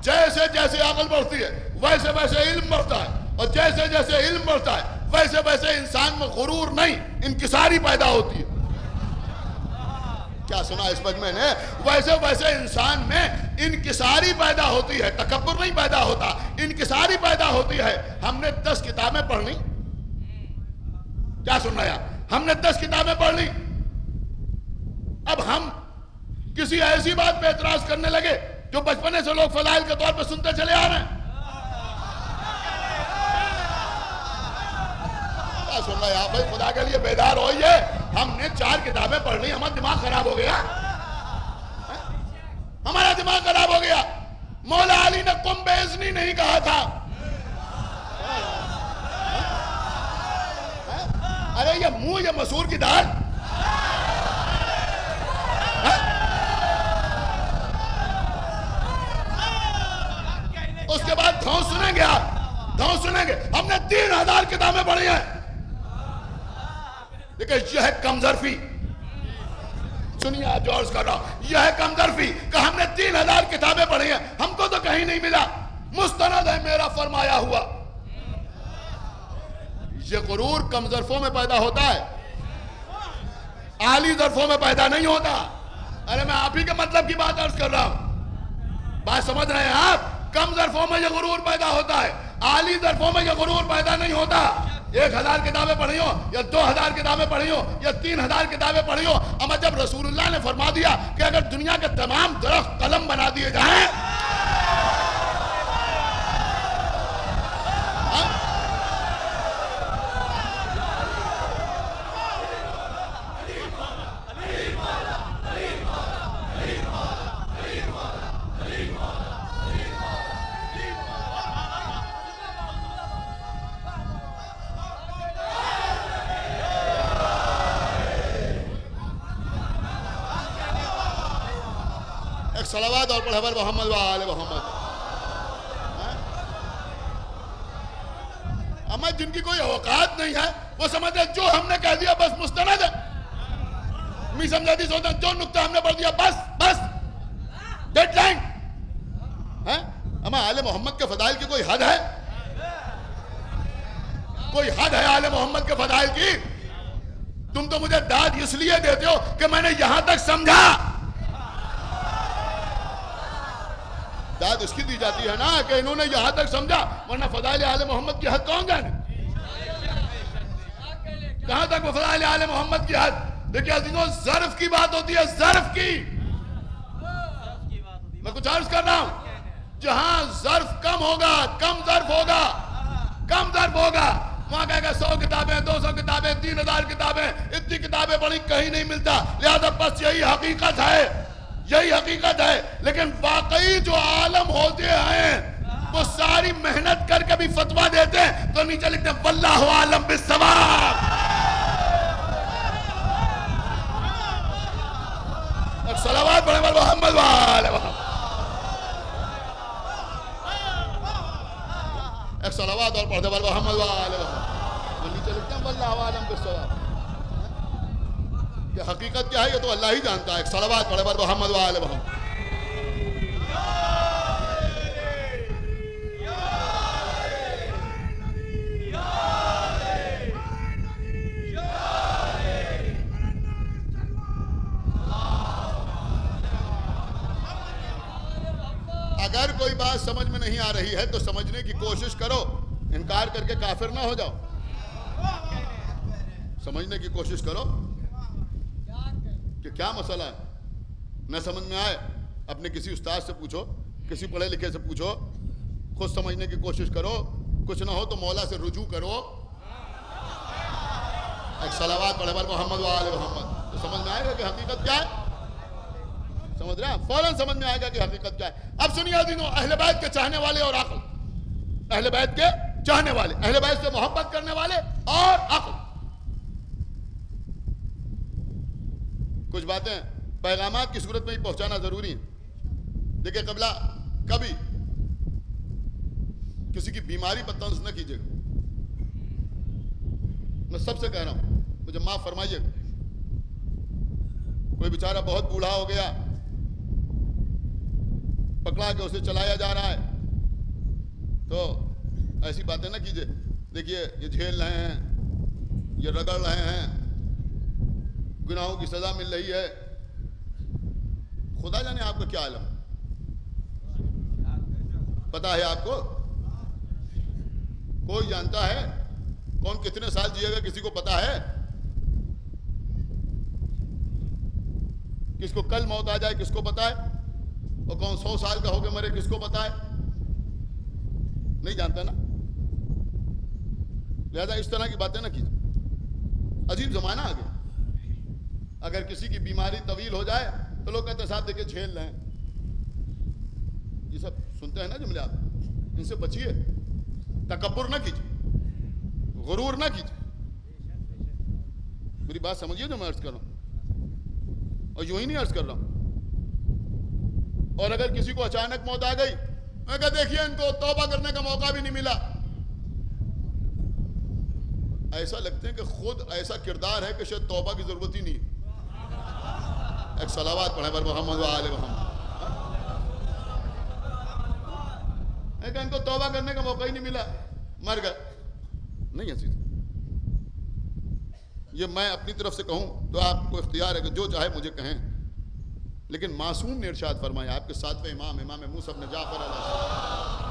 جیسے جیسے عقل بڑھتی ہے ویسے ویسے علم بڑھتا ہے، اور جیسے جیسے علم بڑھتا ہے ویسے ویسے انسان میں غرور نہیں انکساری پیدا ہوتی ہے. کیا سنا اس مجمع نے؟ ویسے ویسے انسان میں انکساری پیدا ہوتی ہے، تکبر نہیں پیدا ہوتا، انکساری پیدا ہوتی ہے. ہم نے 10 کتابیں پڑھ لی. کیا سن رہے ہیں؟ ہم نے 10 کتابیں پڑھ لی. اب ہم کسی ایسی بات پہ اعتراض کرنے لگے جو بچپنے سے لوگ فضائل کے طور پہ سنتے چلے آ رہے ہیں. کیا سن رہے ہیں آپ بھائی؟ خدا کے لیے بیدار ہوئیے. ہم نے 4 کتابیں پڑھ لی، ہمارا دماغ خراب ہو گیا، ہمارا دماغ خراب ہو گیا. مولا علی نے قم بیزنی نہیں کہا تھا. ارے یہ منہ یہ مسور کی دال. اس کے بعد دھون سنیں گے آپ، دھون سنیں گے. ہم نے 3000 کتابیں پڑھی ہیں. دیکھیں یہ ہے کمظرفی. سنیے آپ جو عرض کر رہا ہوں، یہ ہے کمظرفی کہ ہم نے 3000 کتابیں پڑھی ہیں، ہم کو تو کہیں نہیں ملا. مستند ہے میرا فرمایا ہوا. یہ غرور کم ظرفوں میں پیدا ہوتا ہے، عالی ظرفوں میں پیدا نہیں ہوتا. ارے میں آپ ہی کے مطلب کی بات عرض کر رہا ہوں، بات سمجھ رہے ہیں آپ؟ کم ظرفوں میں یہ غرور پیدا ہوتا ہے، عالی ظرفوں میں یہ غرور پیدا نہیں ہوتا. 1000 کتابیں پڑھی ہو یا 2000 کتابیں پڑھی ہو یا 3000 کتابیں پڑھی ہو، اما جب رسول اللہ نے فرما دیا کہ اگر دنیا کے تمام درخت قلم بنا دیے جائیں، صلوات اور پڑھے بر محمد و آل محمد. اما جن کی کوئی اوقات نہیں ہے وہ سمجھتے جو ہم نے کہہ دیا بس مستند ہے. می سمجھاتی سوچتے جو نکتہ ہم نے پڑھ دیا بس بس ڈیڈ لائن. اما آل محمد کے فضائل کی کوئی حد ہے؟ کوئی حد ہے آل محمد کے فضائل کی؟ تم تو مجھے داد اس لیے دیتے ہو کہ میں نے یہاں تک سمجھا. داد اس کی دی جاتی ہے نا کہ انہوں نے یہاں تک سمجھا، ورنہ فضائل آل محمد کی حد کون جانے؟ کہاں تک وہ فضائل آل محمد کی حد؟ دیکھیں عزیزوں، ظرف کی بات ہوتی ہے، ظرف کی. میں کچھ عرض کر رہا ہوں، جہاں ظرف کم ہوگا، کم ظرف ہوگا، کم ظرف ہوگا، وہاں کہے گا 100 کتابیں، 200 کتابیں، 3000 کتابیں، اتنی کتابیں پڑھی کہیں نہیں ملتا. لہذا بس یہی حقیقت ہے، یہی حقیقت ہے. لیکن واقعی جو عالم ہوتے ہیں وہ ساری محنت کر کے بھی فتویٰ دیتے ہیں تو نیچے لکھتے ہیں واللہ عالم بالصواب. ایک صلوات پڑھیں بر محمد و آل محمد. ایک صلوات اور پڑھتے بر محمد و آل محمد. نیچے لکھتے ہیں واللہ عالم بالصواب. یہ حقیقت کیا ہے یہ تو اللہ ہی جانتا ہے. ایک صلوات پڑھے بر محمد و آل محمد. اگر کوئی بات سمجھ میں نہیں آ رہی ہے تو سمجھنے کی کوشش کرو، انکار کر کے کافر نہ ہو جاؤ. سمجھنے کی کوشش کرو کہ کیا مسئلہ ہے. نہ سمجھ میں آئے اپنے کسی استاد سے پوچھو، کسی پڑھے لکھے سے پوچھو، خود سمجھنے کی کوشش کرو. کچھ نہ ہو تو مولا سے رجوع کرو. ایک صلوات پڑھے بر محمد و آل محمد. تو سمجھ میں آئے گا کہ حقیقت کیا ہے. سمجھ رہے ہیں؟ فوراً سمجھ میں آئے گا کہ حقیقت کیا ہے. اب سنیے عزیزوں، اہل بیت کے چاہنے والے اور عقل، اہل بیت کے چاہنے والے، اہل بیت سے محبت کرنے والے اور عقل. کچھ باتیں پیغامات کی صورت میں ہی پہنچانا ضروری ہے. دیکھیں قبلہ کبھی کسی کی بیماری پر طنز نہ کیجیے گا. میں سب سے کہہ رہا ہوں مجھے معاف فرمائیے. کوئی بیچارہ بہت بوڑھا ہو گیا, پکڑا کے اسے چلایا جا رہا ہے, تو ایسی باتیں نہ کیجیے. دیکھیے یہ جھیل رہے ہیں, یہ رگڑ رہے ہیں, گناہوں کی سزا مل رہی ہے. خدا جانے آپ کا کیا علم, پتا ہے آپ کو؟ کوئی جانتا ہے کون کتنے سال جیے گا؟ کسی کو پتا ہے؟ کس کو کل موت آ جائے کس کو پتا ہے؟ اور کون 100 سال کا ہو کے مرے کس کو پتا ہے؟ نہیں جانتا نا. لہذا اس طرح کی باتیں نہ کیجیے. عجیب زمانہ آ گیا. اگر کسی کی بیماری طویل ہو جائے تو لوگ کہتے ہیں صاحب دیکھیں جھیل رہے ہیں. یہ سب سنتے ہیں نا جملے, آپ ان سے بچیے. تکبر نہ کیجیے, غرور نہ کیجیے. میری بات سمجھیے جو میں عرض کر رہا ہوں, اور یوں ہی نہیں عرض کر رہا ہوں. اور اگر کسی کو اچانک موت آ گئی, میں کہا دیکھیے ان کو توبہ کرنے کا موقع بھی نہیں ملا. ایسا لگتے ہیں کہ خود ایسا کردار ہے کہ شاید توبہ کی ضرورت ہی نہیں ہے. ایک صلوات پڑھیں بر محمد و آل محمد. کہ ان کو توبہ کرنے کا موقع ہی نہیں ملا, مر گئے. نہیں ایسی. یہ میں اپنی طرف سے کہوں تو آپ کو اختیار ہے کہ جو چاہے مجھے کہیں, لیکن معصوم نے ارشاد فرمایا, آپ کے ساتویں امام امام موسیٰ بن جعفر علیہ السلام.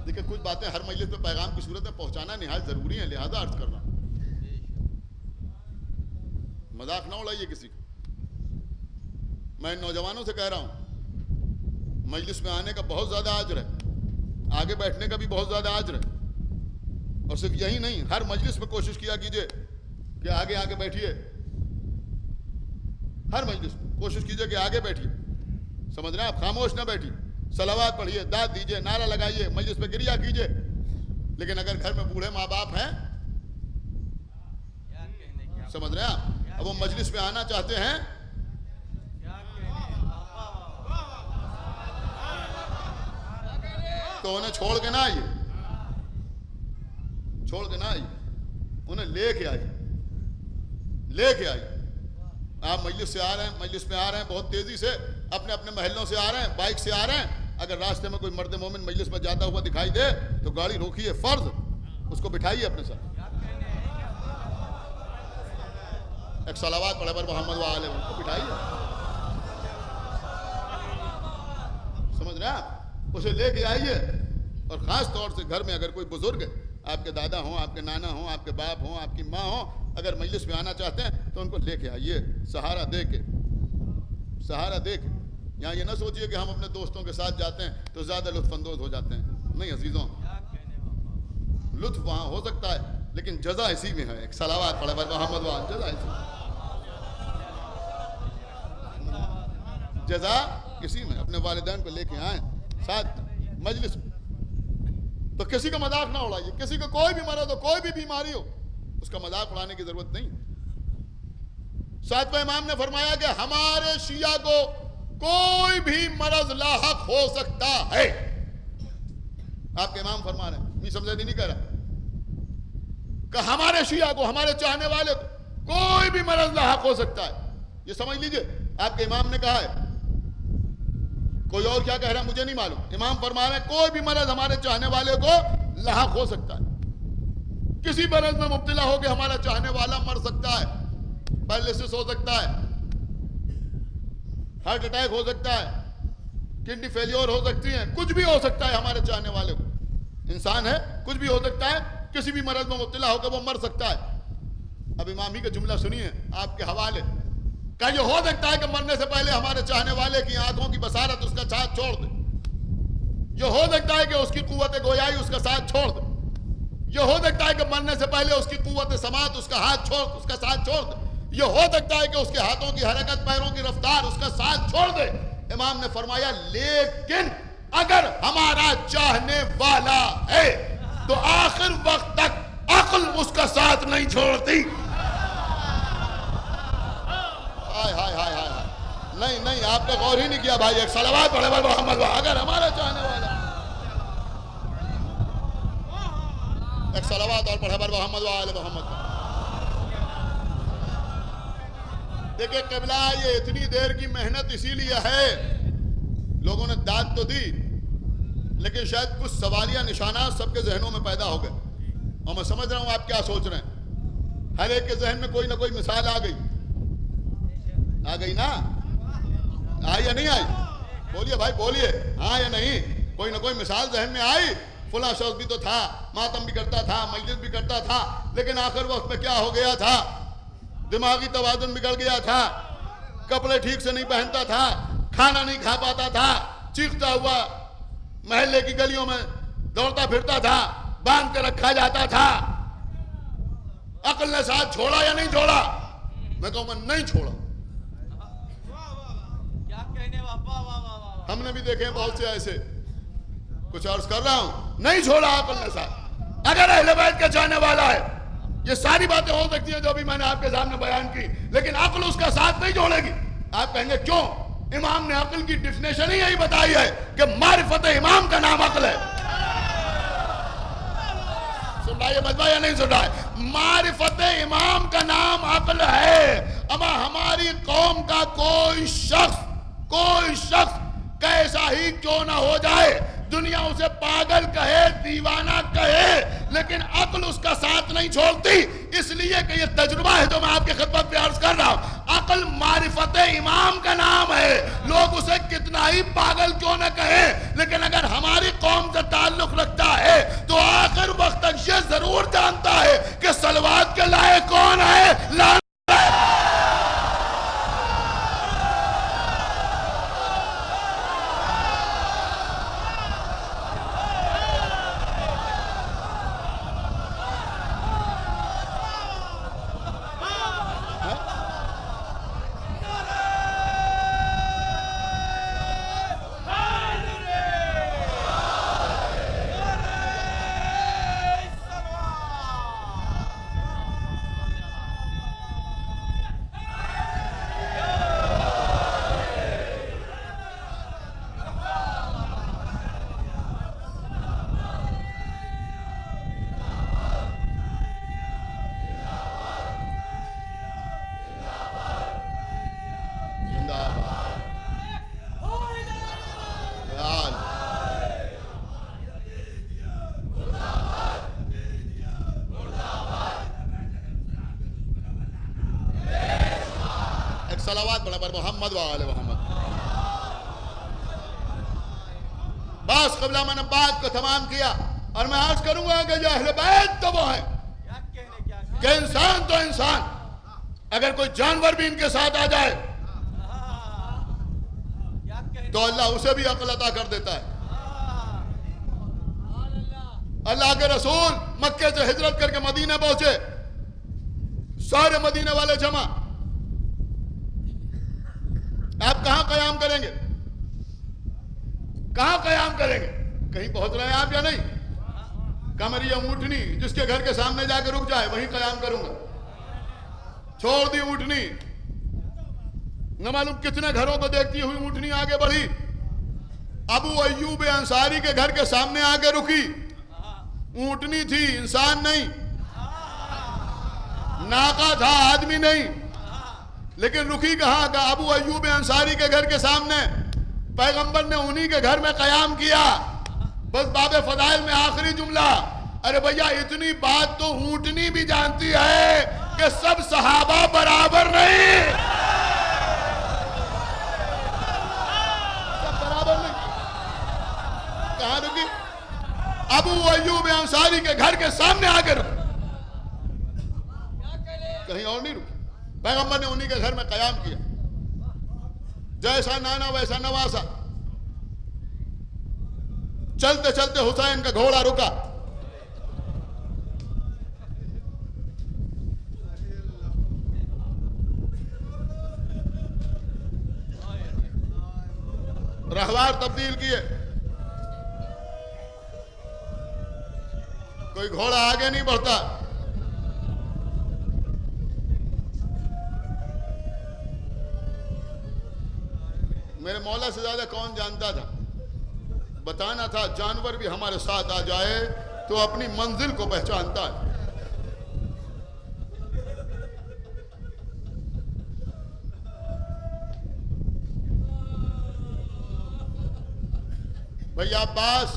دیکھیں کچھ باتیں ہر مجلس میں پیغام کی صورت میں پہنچانا نہایت ضروری ہے, لہذا عرض کرنا. مذاق نہ اڑائیے کسی کو. میں نوجوانوں سے کہہ رہا ہوں مجلس میں آنے کا بہت زیادہ اجر ہے, آگے بیٹھنے کا بھی بہت زیادہ اجر ہے. اور صرف یہی نہیں, ہر مجلس میں کوشش کیا کیجئے کہ آگے آگے بیٹھیے. ہر مجلس میں کوشش کیجئے کہ آگے بیٹھیے. سمجھ رہے ہیں آپ؟ خاموش نہ بیٹھیے. صلوات پڑھیے, داد دیجئے, نعرہ لگائیے, مجلس میں گریہ کیجئے. لیکن اگر گھر میں بوڑھے ماں باپ ہیں, سمجھ رہے ہیں آپ, اب وہ مجلس میں آنا چاہتے ہیں, تو انہیں چھوڑ کے نہ آئیے, چھوڑ کے نہ آئیے, انہیں لے کے آئیے, لے کے آئیے. آپ مجلس سے آ رہے ہیں, مجلس میں آ رہے ہیں بہت تیزی سے, اپنے اپنے محلوں سے آ رہے ہیں, بائک سے آ رہے ہیں. اگر راستے میں کوئی مرد مومن مجلس میں جاتا ہوا دکھائی دے تو گاڑی روکیے, فرض, اس کو بٹھائیے اپنے ساتھ. ایک صلوات پڑھے پر محمد و آل محمد, کو بٹھائیے. سمجھ رہے ہیں آپ؟ اسے لے کے آئیے. اور خاص طور سے گھر میں اگر کوئی بزرگ, آپ کے دادا ہوں, آپ کے نانا ہوں, آپ کے باپ ہوں, آپ کی ماں ہوں, اگر مجلس میں آنا چاہتے ہیں تو ان کو لے کے آئیے, سہارا دے کے, سہارا دے کے. یہاں یہ نہ سوچئے کہ ہم اپنے دوستوں کے ساتھ جاتے ہیں تو زیادہ لطف اندوز ہو جاتے ہیں. نہیں عزیزوں, لطف وہاں ہو سکتا ہے لیکن جزا اسی میں ہے. ایک صلوات پڑھے پر محمد وہاں, جزا اسی میں, جزا اسی میں. اپنے والدین کو لے کے آئیں ساتھ مجلس میں. تو کسی کا مذاق نہ اڑائیے. کسی کو کوئی بھی مرض ہو, کوئی بھی بیماری ہو, اس کا مذاق اڑانے کی ضرورت نہیں. ساتویں امام نے فرمایا کہ ہمارے شیعہ کو کوئی بھی مرض لاحق ہو سکتا ہے. آپ کے امام فرما رہے ہیں, سمجھے نہیں کہہ رہا کہ ہمارے شیعہ کو, ہمارے چاہنے والے کو کوئی بھی مرض لاحق ہو سکتا ہے. یہ سمجھ لیجئے, آپ کے امام نے کہا ہے. کوئی اور کیا کہہ رہا ہے مجھے نہیں معلوم. امام فرما رہے ہیں کوئی بھی مرض ہمارے چاہنے والے کو لاحق ہو سکتا ہے. کسی مرض میں مبتلا ہو کے ہمارا چاہنے والا مر سکتا ہے, پیرالسس ہو سکتا ہے, ہارٹ اٹیک ہو سکتا ہے, کڈنی فیلیور ہو سکتی ہے, کچھ بھی ہو سکتا ہے ہمارے چاہنے والے کو. انسان ہے, کچھ بھی ہو سکتا ہے, کسی بھی مرض میں مبتلا ہو کر وہ مر سکتا ہے. اب امام ہی کا جملہ سنیے آپ کے حوالے. کہ یہ ہو سکتا ہے کہ مرنے سے پہلے ہمارے چاہنے والے کی آنکھوں کی بصارت اس کا ساتھ چھوڑ دے. یہ ہو سکتا ہے کہ اس کی قوت گویائی اس کا ساتھ چھوڑ دے. یہ ہو سکتا ہے کہ مرنے سے پہلے اس کی قوت سماعت اس کا ساتھ چھوڑ دے. یہ ہو سکتا ہے کہ اس کے ہاتھوں کی حرکت, پیروں کی رفتار اس کا ساتھ چھوڑ دے. امام نے فرمایا لیکن اگر ہمارا چاہنے والا ہے تو آخر وقت تک عقل اس کا ساتھ نہیں چھوڑتی. ہائے ہائے ہائے ہائے, نہیں آپ نے غور ہی نہیں کیا بھائی. ایک صلوات پڑھے محمد. اگر ہمارا چاہنے والا, ایک صلوات اور پڑھے بر محمد و آل محمد. دیکھیں قبلہ یہ اتنی دیر کی محنت اسی لیے ہے، لوگوں نے داد تو دی لیکن شاید کچھ سوالیہ نشانات سب کے ذہنوں میں پیدا ہو گئے، اور میں سمجھ رہا ہوں آپ کیا سوچ رہے ہیں. ہر ایک کے ذہن میں کوئی نہ کوئی مثال آ گئی نا؟ آئی یا نہیں آئی؟ بولیے بھائی بولیے، ہاں یا نہیں؟ کوئی نہ کوئی مثال ذہن میں آئی. فلاں شخص بھی تو تھا، ماتم بھی کرتا تھا، مجلس بھی کرتا تھا، لیکن آخر وقت میں کیا ہو گیا تھا؟ دماغی توازن بگڑ گیا تھا، کپڑے ٹھیک سے نہیں پہنتا تھا، کھانا نہیں کھا پاتا تھا، چیختا ہوا محلے کی گلیوں میں دوڑتا پھرتا تھا، باندھ کے رکھا جاتا تھا. عقل نے ساتھ چھوڑا یا نہیں چھوڑا؟ میں کہوں میں نہیں چھوڑا. ہم نے بھی دیکھے بہت سے ایسے، کچھ عرض کر رہا ہوں، نہیں چھوڑا عقل نے ساتھ. اگر اہل بیت کا چاہنے والا ہے، یہ ساری باتیں ہو سکتی ہیں جو بھی میں نے آپ کے سامنے بیان کی، لیکن عقل اس کا ساتھ نہیں جوڑے گی. آپ کہیں گے کیوں؟ امام نے عقل کی ڈیفینیشن ہی یہی بتائی ہے کہ معرفت امام کا نام عقل ہے. سن رہا ہے یہ مجمع یا نہیں سن رہا ہے؟ معرفت امام کا نام عقل ہے. اما ہماری قوم کا کوئی شخص کیسا ہی کیوں نہ ہو جائے، دنیا اسے پاگل کہے، دیوانہ کہے، لیکن عقل اس کا ساتھ نہیں چھوڑتی. اس لیے کہ یہ تجربہ ہے جو میں آپ کی خدمت میں عرض کر رہا ہوں. عقل معرفت امام کا نام ہے. لوگ اسے کتنا ہی پاگل کیوں نہ کہیں، لیکن اگر ہماری قوم سے تعلق رکھتا ہے تو آخر وقت تک یہ ضرور جانتا ہے کہ صلوات کے لائق کون ہے. صلوات بڑھا پر محمد و آل محمد. بس قبلہ میں نے بات کو تمام کیا، اور میں عرض کروں گا کہ جو اہل بیت تو وہ ہیں کہ انسان تو انسان، اگر کوئی جانور بھی ان کے ساتھ آ جائے تو اللہ اسے بھی عقل عطا کر دیتا ہے. اللہ کے رسول مکے سے ہجرت کر کے مدینہ پہنچے، سارے مدینہ والے جمع. آپ کہاں قیام کریں گے؟ کہاں قیام کریں گے؟ کہیں پہنچ رہے ہیں آپ یا نہیں؟ کمریا اونٹنی جس کے گھر کے سامنے جا کے رک جائے وہیں قیام کروں گا. چھوڑ دی اونٹنی، نہ معلوم کتنے گھروں کو دیکھتی ہوئی اونٹنی آگے بڑھی. ابو ایوب انصاری کے گھر کے سامنے آگے رکی. اونٹنی تھی، انسان نہیں، ناقہ تھا، آدمی نہیں، لیکن رکی کہاں؟ کہ ابو ایوب انصاری کے گھر کے سامنے. پیغمبر نے انہی کے گھر میں قیام کیا. بس باب فضائل میں آخری جملہ، ارے بھیا اتنی بات تو اونٹنی بھی جانتی ہے کہ سب صحابہ برابر نہیں، سب برابر نہیں. کہاں رکی؟ ابو ایوب انصاری کے گھر کے سامنے آ کے رکی، کہیں اور نہیں رکی. پیغمبر نے انہی کے گھر میں قیام کیا. جیسا نانا ویسا نواسا. چلتے چلتے حسین کا گھوڑا رکا. رہوار تبدیل کیے، کوئی گھوڑا آگے نہیں بڑھتا. میرے مولا سے زیادہ کون جانتا تھا؟ بتانا تھا جانور بھی ہمارے ساتھ آ جائے تو اپنی منزل کو پہچانتا ہے. بھئی عباس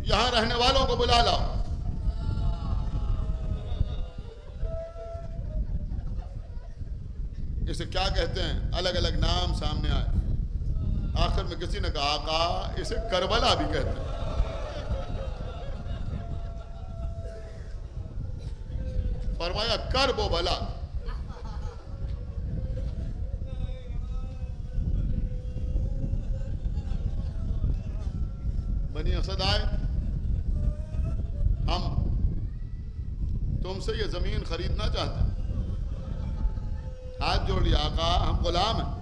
یہاں رہنے والوں کو بلا لاؤ. اسے کیا کہتے ہیں؟ الگ الگ نام سامنے آئے. آخر میں کسی نے کہا آقا اسے کربلا بھی کہتے ہیں. فرمایا کرب و بلا. بنی اسد آئے، ہم تم سے یہ زمین خریدنا چاہتے ہیں. ہاتھ جوڑ لیا، آقا ہم غلام ہیں،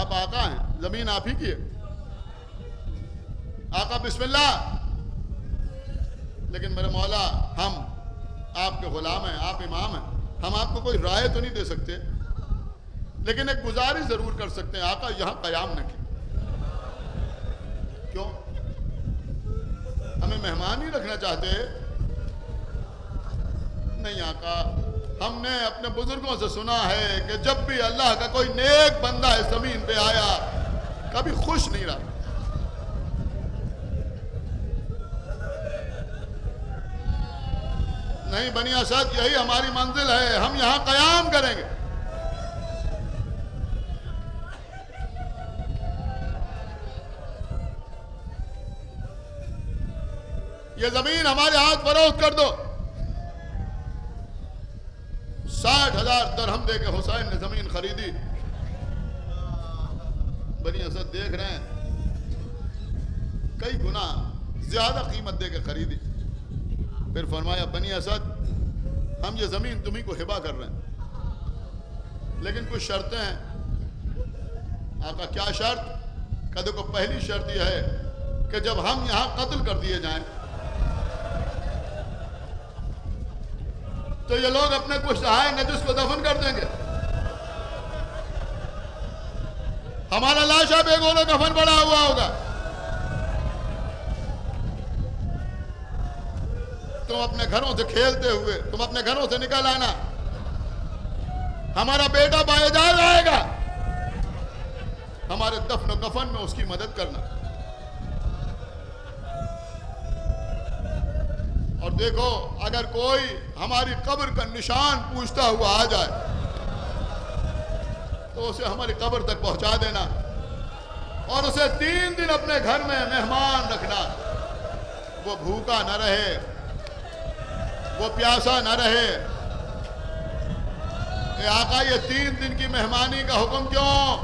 آپ آقا ہیں، زمین آپ ہی کی ہے. آقا بسم اللہ. لیکن میرے مولا ہم آپ کے غلام ہیں، آپ امام ہیں، ہم آپ کو کوئی رائے تو نہیں دے سکتے، لیکن ایک گزارش ضرور کر سکتے ہیں. آقا یہاں قیام نہ کی. کیوں؟ ہمیں مہمان ہی رکھنا چاہتے؟ نہیں آقا، ہم نے اپنے بزرگوں سے سنا ہے کہ جب بھی اللہ کا کوئی نیک بندہ اس زمین پہ آیا کبھی خوش نہیں رہا. نہیں بنی اسد، یہی ہماری منزل ہے، ہم یہاں قیام کریں گے. یہ زمین ہمارے ہاتھ فروخت کر دو. 60,000 درہم دے کے حسین نے زمین خریدی. بنی اسد دیکھ رہے ہیں، کئی گنا زیادہ قیمت دے کے خریدی. پھر فرمایا بنی اسد ہم یہ زمین تمہیں کو ہبہ کر رہے ہیں، لیکن کچھ شرطیں ہیں. آقا کیا شرط؟ کہ دیکھو پہلی شرط یہ ہے کہ جب ہم یہاں قتل کر دیے جائیں تو یہ لوگ اپنے کچھ سہائے نجس کو دفن کر دیں گے. ہمارا لاشا بے گولو کفن پڑا ہوا ہوگا. تم اپنے گھروں سے کھیلتے ہوئے تم اپنے گھروں سے نکل آنا، ہمارا بیٹا بااجاز آئے گا، ہمارے دفن و کفن میں اس کی مدد کرنا. اور دیکھو اگر کوئی ہماری قبر کا نشان پوچھتا ہوا آ جائے تو اسے ہماری قبر تک پہنچا دینا، اور اسے 3 دن اپنے گھر میں مہمان رکھنا. وہ بھوکا نہ رہے، وہ پیاسا نہ رہے. اے آقا یہ 3 دن کی مہمانی کا حکم کیوں؟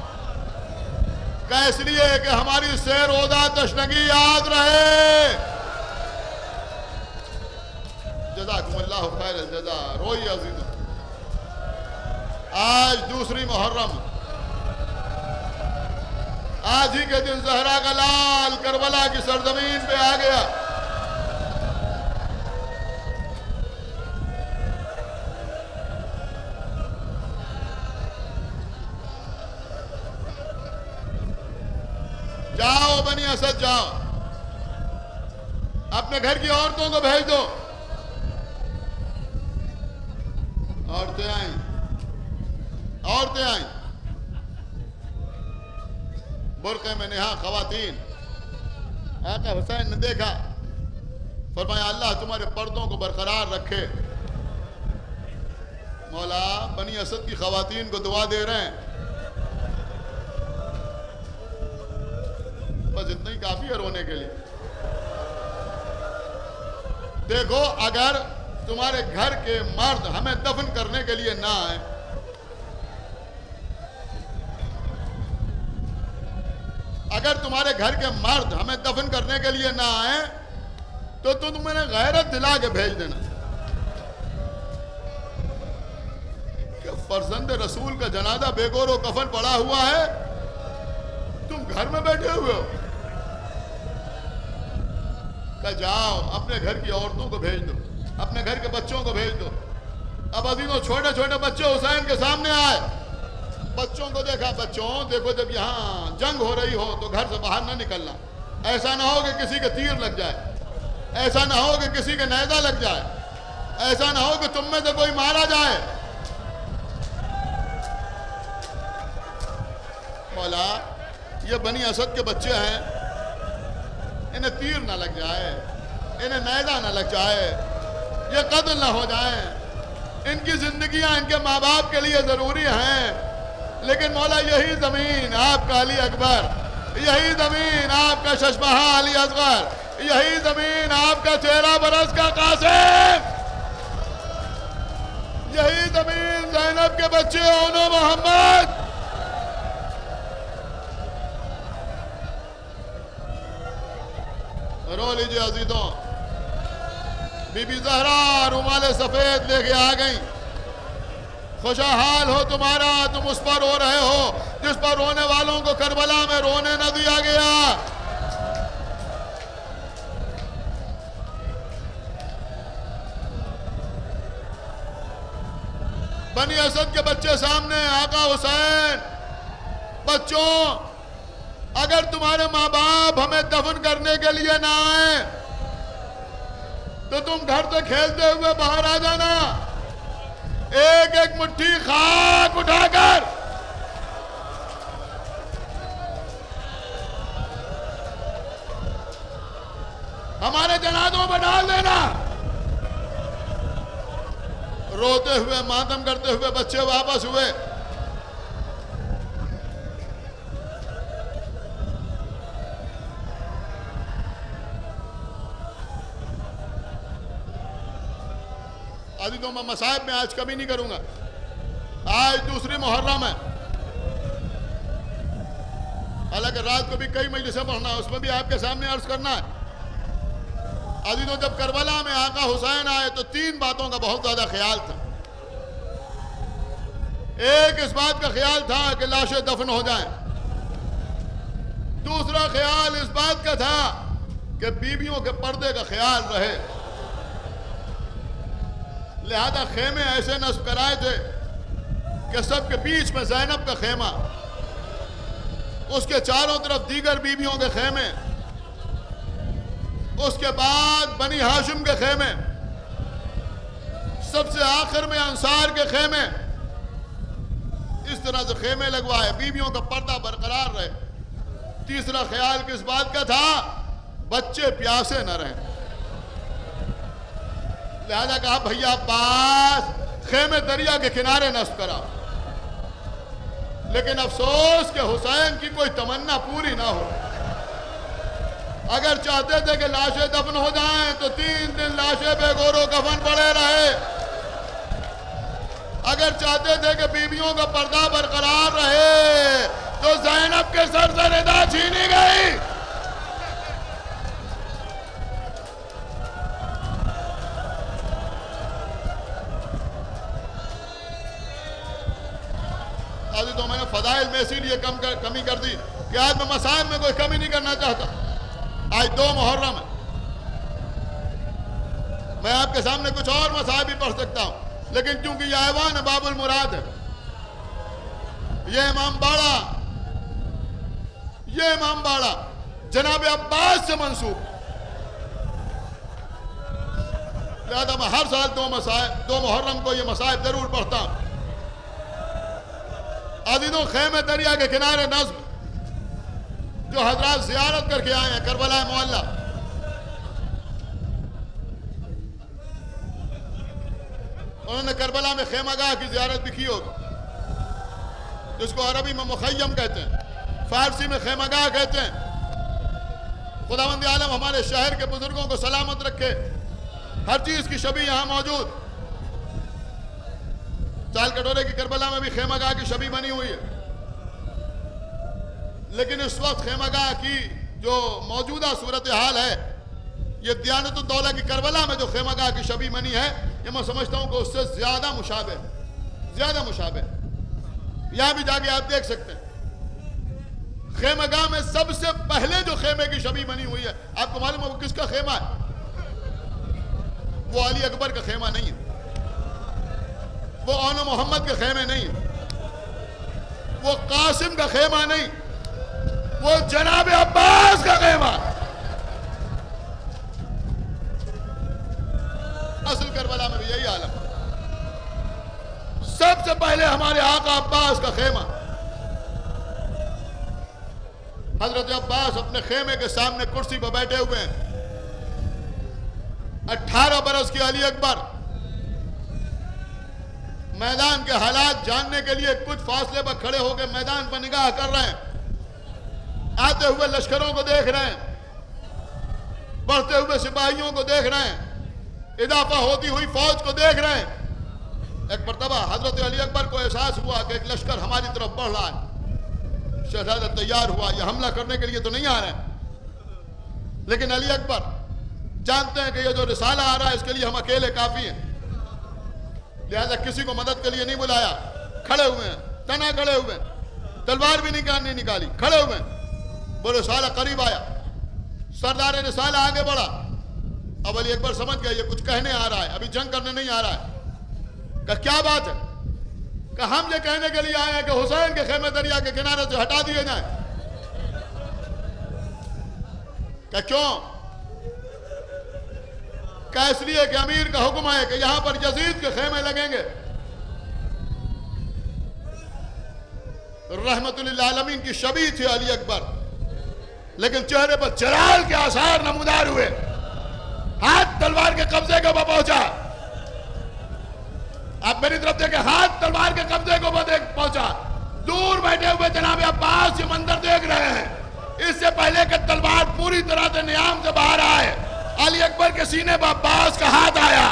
کہ اس لیے کہ ہماری سیر اوضاع تشنگی یاد رہے. جزاکم اللہ خیر الجزا. روئی عزیز، آج دوسری محرم، آج ہی کے دن زہرا کا لال کربلا کی سرزمین پہ آ گیا. جاؤ بنی اسد جاؤ، اپنے گھر کی عورتوں کو بھیج دو. عورتیں آئیں برقعے میں نہا خواتین. آقا حسین نے دیکھا، فرمایا اللہ تمہارے پردوں کو برقرار رکھے. مولا بنی اسد کی خواتین کو دعا دے رہے ہیں. بس اتنا ہی کافی ہے رونے کے لیے. دیکھو اگر تمہارے گھر کے مرد ہمیں دفن کرنے کے لیے نہ آئے، اگر تمہارے گھر کے مرد ہمیں دفن کرنے کے لیے نہ آئے تو تمہیں غیرت دلا کے بھیج دینا کہ فرزند رسول کا جنازہ بے گور و کفن پڑا ہوا ہے، تم گھر میں بیٹھے ہوئے ہو. کہ جاؤ اپنے گھر کی عورتوں کو بھیج دو، اپنے گھر کے بچوں کو بھیج دو. اب عزیزوں چھوٹے چھوٹے بچے حسین کے سامنے آئے. بچوں کو دیکھا، بچوں دیکھو جب یہاں جنگ ہو رہی ہو تو گھر سے باہر نہ نکلنا، ایسا نہ ہو کہ کسی کے تیر لگ جائے. ایسا نہ ہو کہ کسی کے نیزہ لگ جائے، ایسا نہ ہو کہ تم میں سے کوئی مارا جائے۔ مولا یہ بنی اسد کے بچے ہیں، انہیں تیر نہ لگ جائے، انہیں نیزہ نہ لگ جائے، یہ قتل نہ ہو جائیں۔ ان کی زندگیاں ان کے ماں باپ کے لیے ضروری ہیں، لیکن مولا یہی زمین آپ کا علی اکبر، یہی زمین آپ کا ششبہا علی اصغر، یہی زمین آپ کا 13 برس کا قاسم، یہی زمین زینب کے بچے اون و محمد، رو لیجئے عزیزوں۔ بی بی زہرا رومال سفید لے کے آ گئیں۔ خوشحال ہو تمہارا، تم اس پر رو رہے ہو جس پر رونے والوں کو کربلا میں رونے نہ دیا گیا۔ بنی اسد کے بچے سامنے، آقا حسین، بچوں اگر تمہارے ماں باپ ہمیں دفن کرنے کے لیے نہ آئیں تو تم گھر سے کھیلتے ہوئے باہر آ جانا، ایک ایک مٹھی خاک اٹھا کر ہمارے جنازوں میں ڈال دینا۔ روتے ہوئے ماتم کرتے ہوئے بچے واپس ہوئے۔ عزیزوں میں مصائب میں آج کمی نہیں کروں گا، آج دوسری محرم ہے، حالانکہ رات کو بھی کئی مجلسیں پڑھنا ہے، اس میں بھی آپ کے سامنے عرض کرنا ہے۔ عزیزوں جب کربلا میں آقا حسین آئے تو 3 باتوں کا بہت زیادہ خیال تھا۔ ایک اس بات کا خیال تھا کہ لاشیں دفن ہو جائیں، دوسرا خیال اس بات کا تھا کہ بیویوں کے پردے کا خیال رہے، لہذا خیمے ایسے نصب کرائے تھے کہ سب کے بیچ میں زینب کا خیمہ، اس کے چاروں طرف دیگر بیویوں کے خیمے، اس کے بعد بنی ہاشم کے خیمے، سب سے آخر میں انصار کے خیمے، اس طرح سے خیمے لگوائے، بیویوں کا پردہ برقرار رہے۔ تیسرا خیال کس بات کا تھا؟ بچے پیاسے نہ رہیں، لہذا کہا بھیا عباس خیمے دریا کے کنارے نصب کرا۔ لیکن افسوس کہ حسین کی کوئی تمنا پوری نہ ہو۔ اگر چاہتے تھے کہ لاشیں دفن ہو جائیں تو 3 دن لاشیں بے گور و کفن پڑے رہے، اگر چاہتے تھے کہ بیویوں کا پردہ برقرار رہے تو زینب کے سر سے ردا چھینی گئی۔ تو میں نے فضائل میں اسی لیے کمی کر دی کہ آج میں مسائل میں کوئی کمی نہیں کرنا چاہتا۔ آج 2 محرم ہے، میں آپ کے سامنے کچھ اور مسائل بھی پڑھ سکتا ہوں، لیکن کیونکہ یہ ایوان باب المراد ہے، یہ امام باڑہ جناب عباس سے منسوب، لہذا میں ہر سال 2 محرم کو یہ مسائل ضرور پڑھتا ہوں۔ عزیزوں خیمے دریا کے کنارے نصب، جو حضرات زیارت کر کے آئے ہیں کربلا معلیٰ، انہوں نے کربلا میں خیمہ گاہ کی زیارت بھی کی ہوگی، جس کو عربی میں مخیم کہتے ہیں، فارسی میں خیمہ گاہ کہتے ہیں۔ خداوند عالم ہمارے شہر کے بزرگوں کو سلامت رکھے، ہر چیز کی شبیہ یہاں موجود۔ چال کٹورے کی کربلا میں بھی خیمہ گاہ کی شبیہ بنی ہوئی ہے، لیکن اس وقت خیمہ گاہ کی جو موجودہ صورتحال ہے، یہ دیانت الدولہ کی کربلا میں جو خیمہ گاہ کی شبیہ بنی ہے، یہ میں سمجھتا ہوں کہ اس سے زیادہ مشابہ یہاں بھی جا کے آپ دیکھ سکتے ہیں۔ خیمہ گاہ میں سب سے پہلے جو خیمے کی شبیہ بنی ہوئی ہے، آپ کو معلوم ہے وہ کس کا خیمہ ہے؟ وہ علی اکبر کا خیمہ نہیں ہے، وہ اون و محمد کے خیمے نہیں، وہ قاسم کا خیمہ نہیں، وہ جناب عباس کا خیمہ۔ اصل کربلا میں بھی یہی عالم. سب سے پہلے ہمارے آقا عباس کا خیمہ. حضرت عباس اپنے خیمے کے سامنے کرسی پر بیٹھے ہوئے ہیں. 18 برس کے علی اکبر میدان کے حالات جاننے کے لیے کچھ فاصلے پر کھڑے ہو کے میدان پر نگاہ کر رہے ہیں. آتے ہوئے لشکروں کو دیکھ رہے ہیں, بڑھتے ہوئے سپاہیوں کو دیکھ رہے ہیں, اضافہ ہوتی ہوئی فوج کو دیکھ رہے ہیں. ایک مرتبہ حضرت علی اکبر کو احساس ہوا کہ ایک لشکر ہماری طرف بڑھ رہا ہے. شہزادہ تیار ہوا, یہ حملہ کرنے کے لیے تو نہیں آ رہے ہیں, لیکن علی اکبر جانتے ہیں کہ یہ جو رسالہ آ رہا ہے اس کے لیے ہم اکیلے کافی ہیں, لہذا کسی کو مدد کے لیے نہیں بلایا. کھڑے ہوئے ہیں, تنا کھڑے ہوئے ہیں, تلوار بھی نہیں نکالی, کھڑے ہوئے ہیں. وہ رسالہ قریب آیا, سردار رسالہ آگے بڑھا. اب علی اکبر سمجھ گیا یہ کچھ کہنے آ رہا ہے, ابھی جنگ کرنے نہیں آ رہا ہے. کہ کیا بات ہے؟ کہ ہم یہ کہنے کے لیے آئے ہیں کہ حسین کے خیمے دریا کے کنارے سے ہٹا دیے جائیں. کہ کیوں؟ کہ اس لیے کہ امیر کا حکم ہے کہ یہاں پر یزید کے خیمے لگیں گے. رحمت للعالمین کی شبیہ تھی علی اکبر, لیکن چہرے پر جلال کے آثار نمودار ہوئے. ہاتھ تلوار کے قبضے کو پہنچا. آپ میری طرف دیکھیں, ہاتھ تلوار کے قبضے کو پہنچا. دور بیٹھے ہوئے جناب عباس یہ منظر دیکھ رہے ہیں. اس سے پہلے کہ تلوار پوری طرح سے نیام سے باہر آئے, علی اکبر کے سینے پر عباس کا ہاتھ آیا.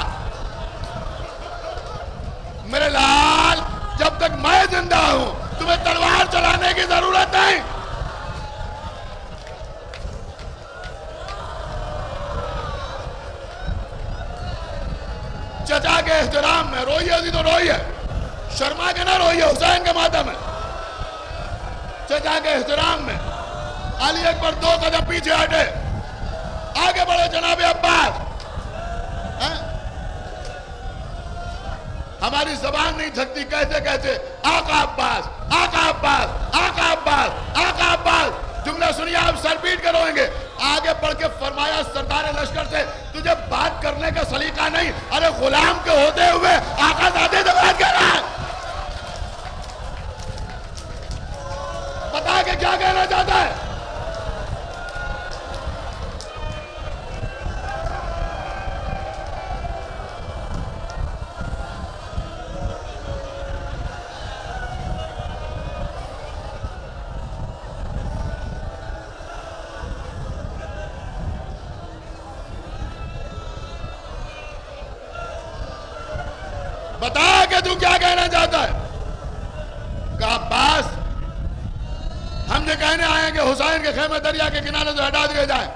میرے لال, جب تک میں زندہ ہوں تمہیں تلوار چلانے کی ضرورت نہیں. چچا کے احترام میں روئیے, جی تو روئیے, شرما کے نہ روئیے, حسین کے ماتم ہے. چچا کے احترام میں علی اکبر 2 قدم پیچھے ہٹے, آگے بڑھے جناب عباس. ہماری زبان نہیں تھکتی کہتے کہتے آقا عباس, آقا عباس, آقا عباس, آقا عباس. جملہ سنیے, آپ سر پیٹ کے روئیں گے. آگے بڑھ کے فرمایا سردار لشکر سے, تجھے بات کرنے کا سلیقہ نہیں, ارے غلام کے ہوتے ہوئے آقا زادے سے بات کر رہا ہے. بتا کے کیا کہنا چاہتا ہے؟ بتا کہ تو کیا کہنا چاہتا ہے؟ کہا عباس, ہم یہ کہنے آئے ہیں کہ حسین کے خیمے دریا کے کنارے سے ہٹا دیے جائیں.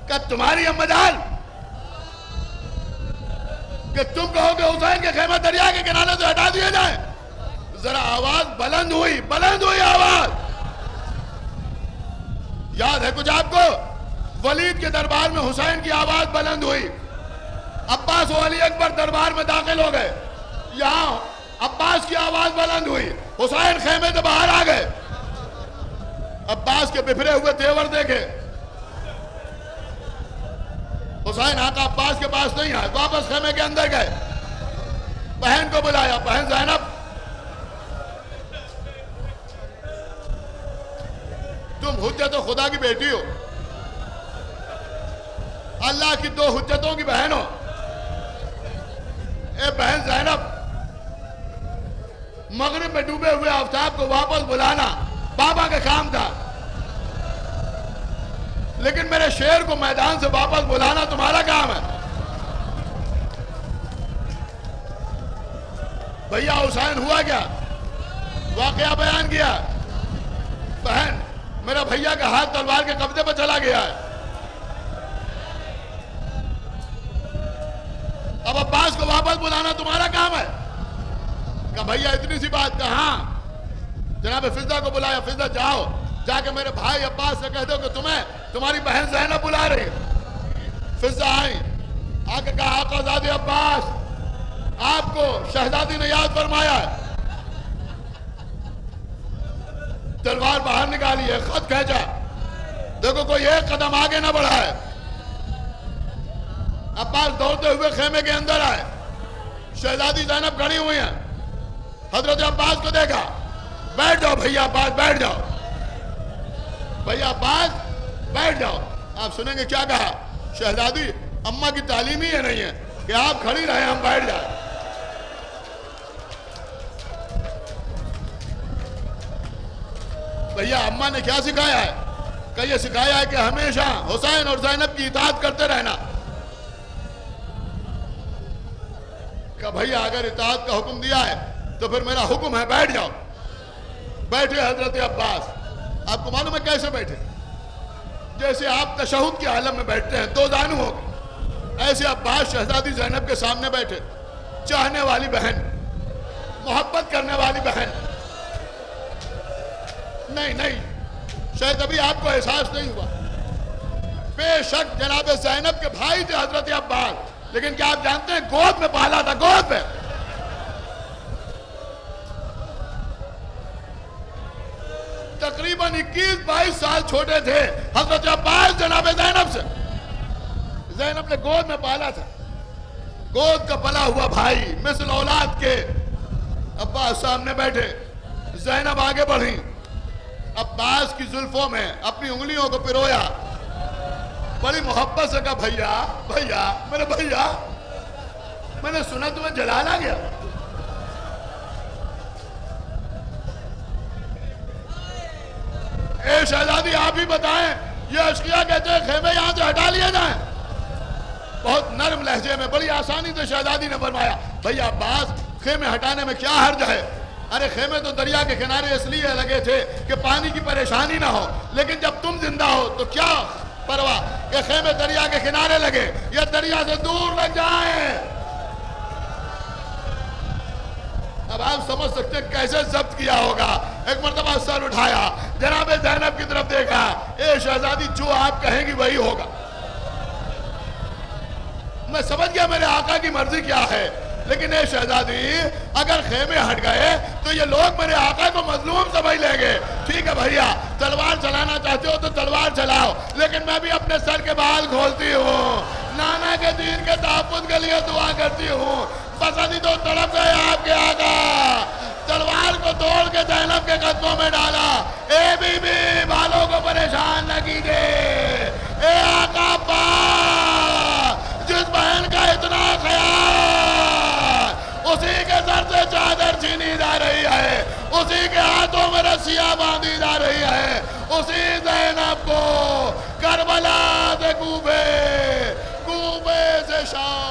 کہ تمہاری یہ مجال کہ تم کہو کہ حسین کے خیمے دریا کے کنارے سے ہٹا دیے جائیں. ذرا آواز بلند ہوئی آواز. یاد ہے کچھ آپ کو؟ ولید کے دربار میں حسین کی آواز بلند ہوئی, عباس و علی اکبر دربار میں داخل ہو گئے. یہاں عباس کی آواز بلند ہوئی, حسین خیمے سے باہر آ گئے. عباس کے بفرے ہوئے تیور دیکھے. حسین آقا عباس کے پاس نہیں آئے, واپس خیمے کے اندر گئے. بہن کو بلایا, بہن زینب, تم حجت خدا کی بیٹی ہو, اللہ کی 2 حجتوں کی بہن ہو. اے بہن زینب, مغرب میں ڈوبے ہوئے آفتاب کو واپس بلانا بابا کا کام تھا, لیکن میرے شیر کو میدان سے واپس بلانا تمہارا کام ہے. بھیا حسین ہوا کیا؟ واقعہ بیان کیا. بہن, میرا بھیا کا ہاتھ تلوار کے قبضے پر چلا گیا ہے. اب عباس کو واپس بلانا تمہارا کام ہے. کہا بھیا اتنی سی بات. کہا ہاں. جناب فضہ کو بلایا, فضہ جاؤ, جا کے میرے بھائی عباس سے کہہ دو کہ تمہیں تمہاری بہن زینب بلا رہی ہے. فضہ آئی, آ کے کہا آقا زادے عباس, آپ کو شہزادی نے یاد فرمایا ہے. تلوار باہر نکالی ہے, خط کھینچا, دیکھو کوئی ایک قدم آگے نہ بڑھا ہے. عباس دوڑتے ہوئے خیمے کے اندر آئے، شہزادی زینب کھڑی ہوئی ہیں، حضرت عباس کو دیکھا، بیٹھ جاؤ بھیا عباس بیٹھ جاؤ، بھیا عباس بیٹھ جاؤ۔ آپ سنیں گے کیا کہا، شہزادی اماں کی تعلیم ہی یہ نہیں ہے کہ آپ کھڑی رہیں ہم بیٹھ جائیں۔ بھیا اماں نے کیا سکھایا ہے، کہ یہ سکھایا ہے کہ ہمیشہ حسین اور زینب کی اطاعت کرتے رہنا، کہ بھیا اگر اطاعت کا حکم دیا ہے تو پھر میرا حکم ہے بیٹھ جاؤ۔ بیٹھے حضرت عباس، آپ کو معلوم ہے کیسے بیٹھے، جیسے آپ تشہد کے عالم میں بیٹھتے ہیں، دو زانو ہو گئے، ایسے عباس شہزادی زینب کے سامنے بیٹھے، چاہنے والی بہن، محبت کرنے والی بہن۔ نہیں شاید ابھی آپ کو احساس نہیں ہوا، بے شک جناب زینب کے بھائی تھے حضرت عباس، لیکن کیا آپ جانتے ہیں گود میں پالا تھا، گود میں۔ تقریباً 21-22 سال چھوٹے تھے حضرت عباس جناب زینب سے، زینب نے گود میں پالا تھا، گود کا پلا ہوا بھائی مثل اولاد کے۔ عباس سامنے بیٹھے، زینب آگے بڑھی، عباس کی زلفوں میں اپنی انگلیوں کو پرویا، بڑی محبت سے کہا بھیا بھیا میرے بھیا، میں نے سنا تمہیں جلال آ گیا۔ اے شہزادی آپ ہی بتائیں، یہ اشقیاء کہتے ہیں خیمے یہاں سے ہٹا لیے جائیں۔ بہت نرم لہجے میں بڑی آسانی سے شہزادی نے فرمایا، بھیا عباس خیمے ہٹانے میں کیا حرج ہے، ارے خیمے تو دریا کے کنارے اس لیے لگے تھے کہ پانی کی پریشانی نہ ہو، لیکن جب تم زندہ ہو تو کیا پرواہ کہ خیمے دریا کے کنارے لگے یا دریا سے دور لگ جائیں۔ اب آپ سمجھ سکتے ہیں کیسے ضبط کیا ہوگا۔ ایک مرتبہ سر اٹھایا، جناب زینب کی طرف دیکھا، اے شہزادی جو آپ کہیں گی وہی ہوگا۔ میں سمجھ گیا میرے آقا کی مرضی کیا ہے، لیکن اے شہزادی اگر خیمے ہٹ گئے تو یہ لوگ میرے آقا کو مظلوم سمجھ لیں گے۔ ٹھیک ہے بھیا، تلوار چلانا چاہتے ہو تو تلوار چلاؤ، لیکن میں بھی اپنے سر کے بال کھولتی ہوں، نانا کے دین کے تحفظ کے لیے دعا کرتی ہوں۔ پسندی تو تڑپ گئے آپ کے آقا، تلوار کو توڑ کے زینب کے قدموں میں ڈالا، اے بی بی بالوں کو پریشان نہ کیجئے، اے آقا پاک جس بہن کا اتنا خیال، اسی کے سر سے چادر چھینی جا رہی ہے، اسی کے ہاتھوں میں رسیاں باندھی جا رہی ہے، اسی زینب کو کربلا سے کوفے، کوفے سے شام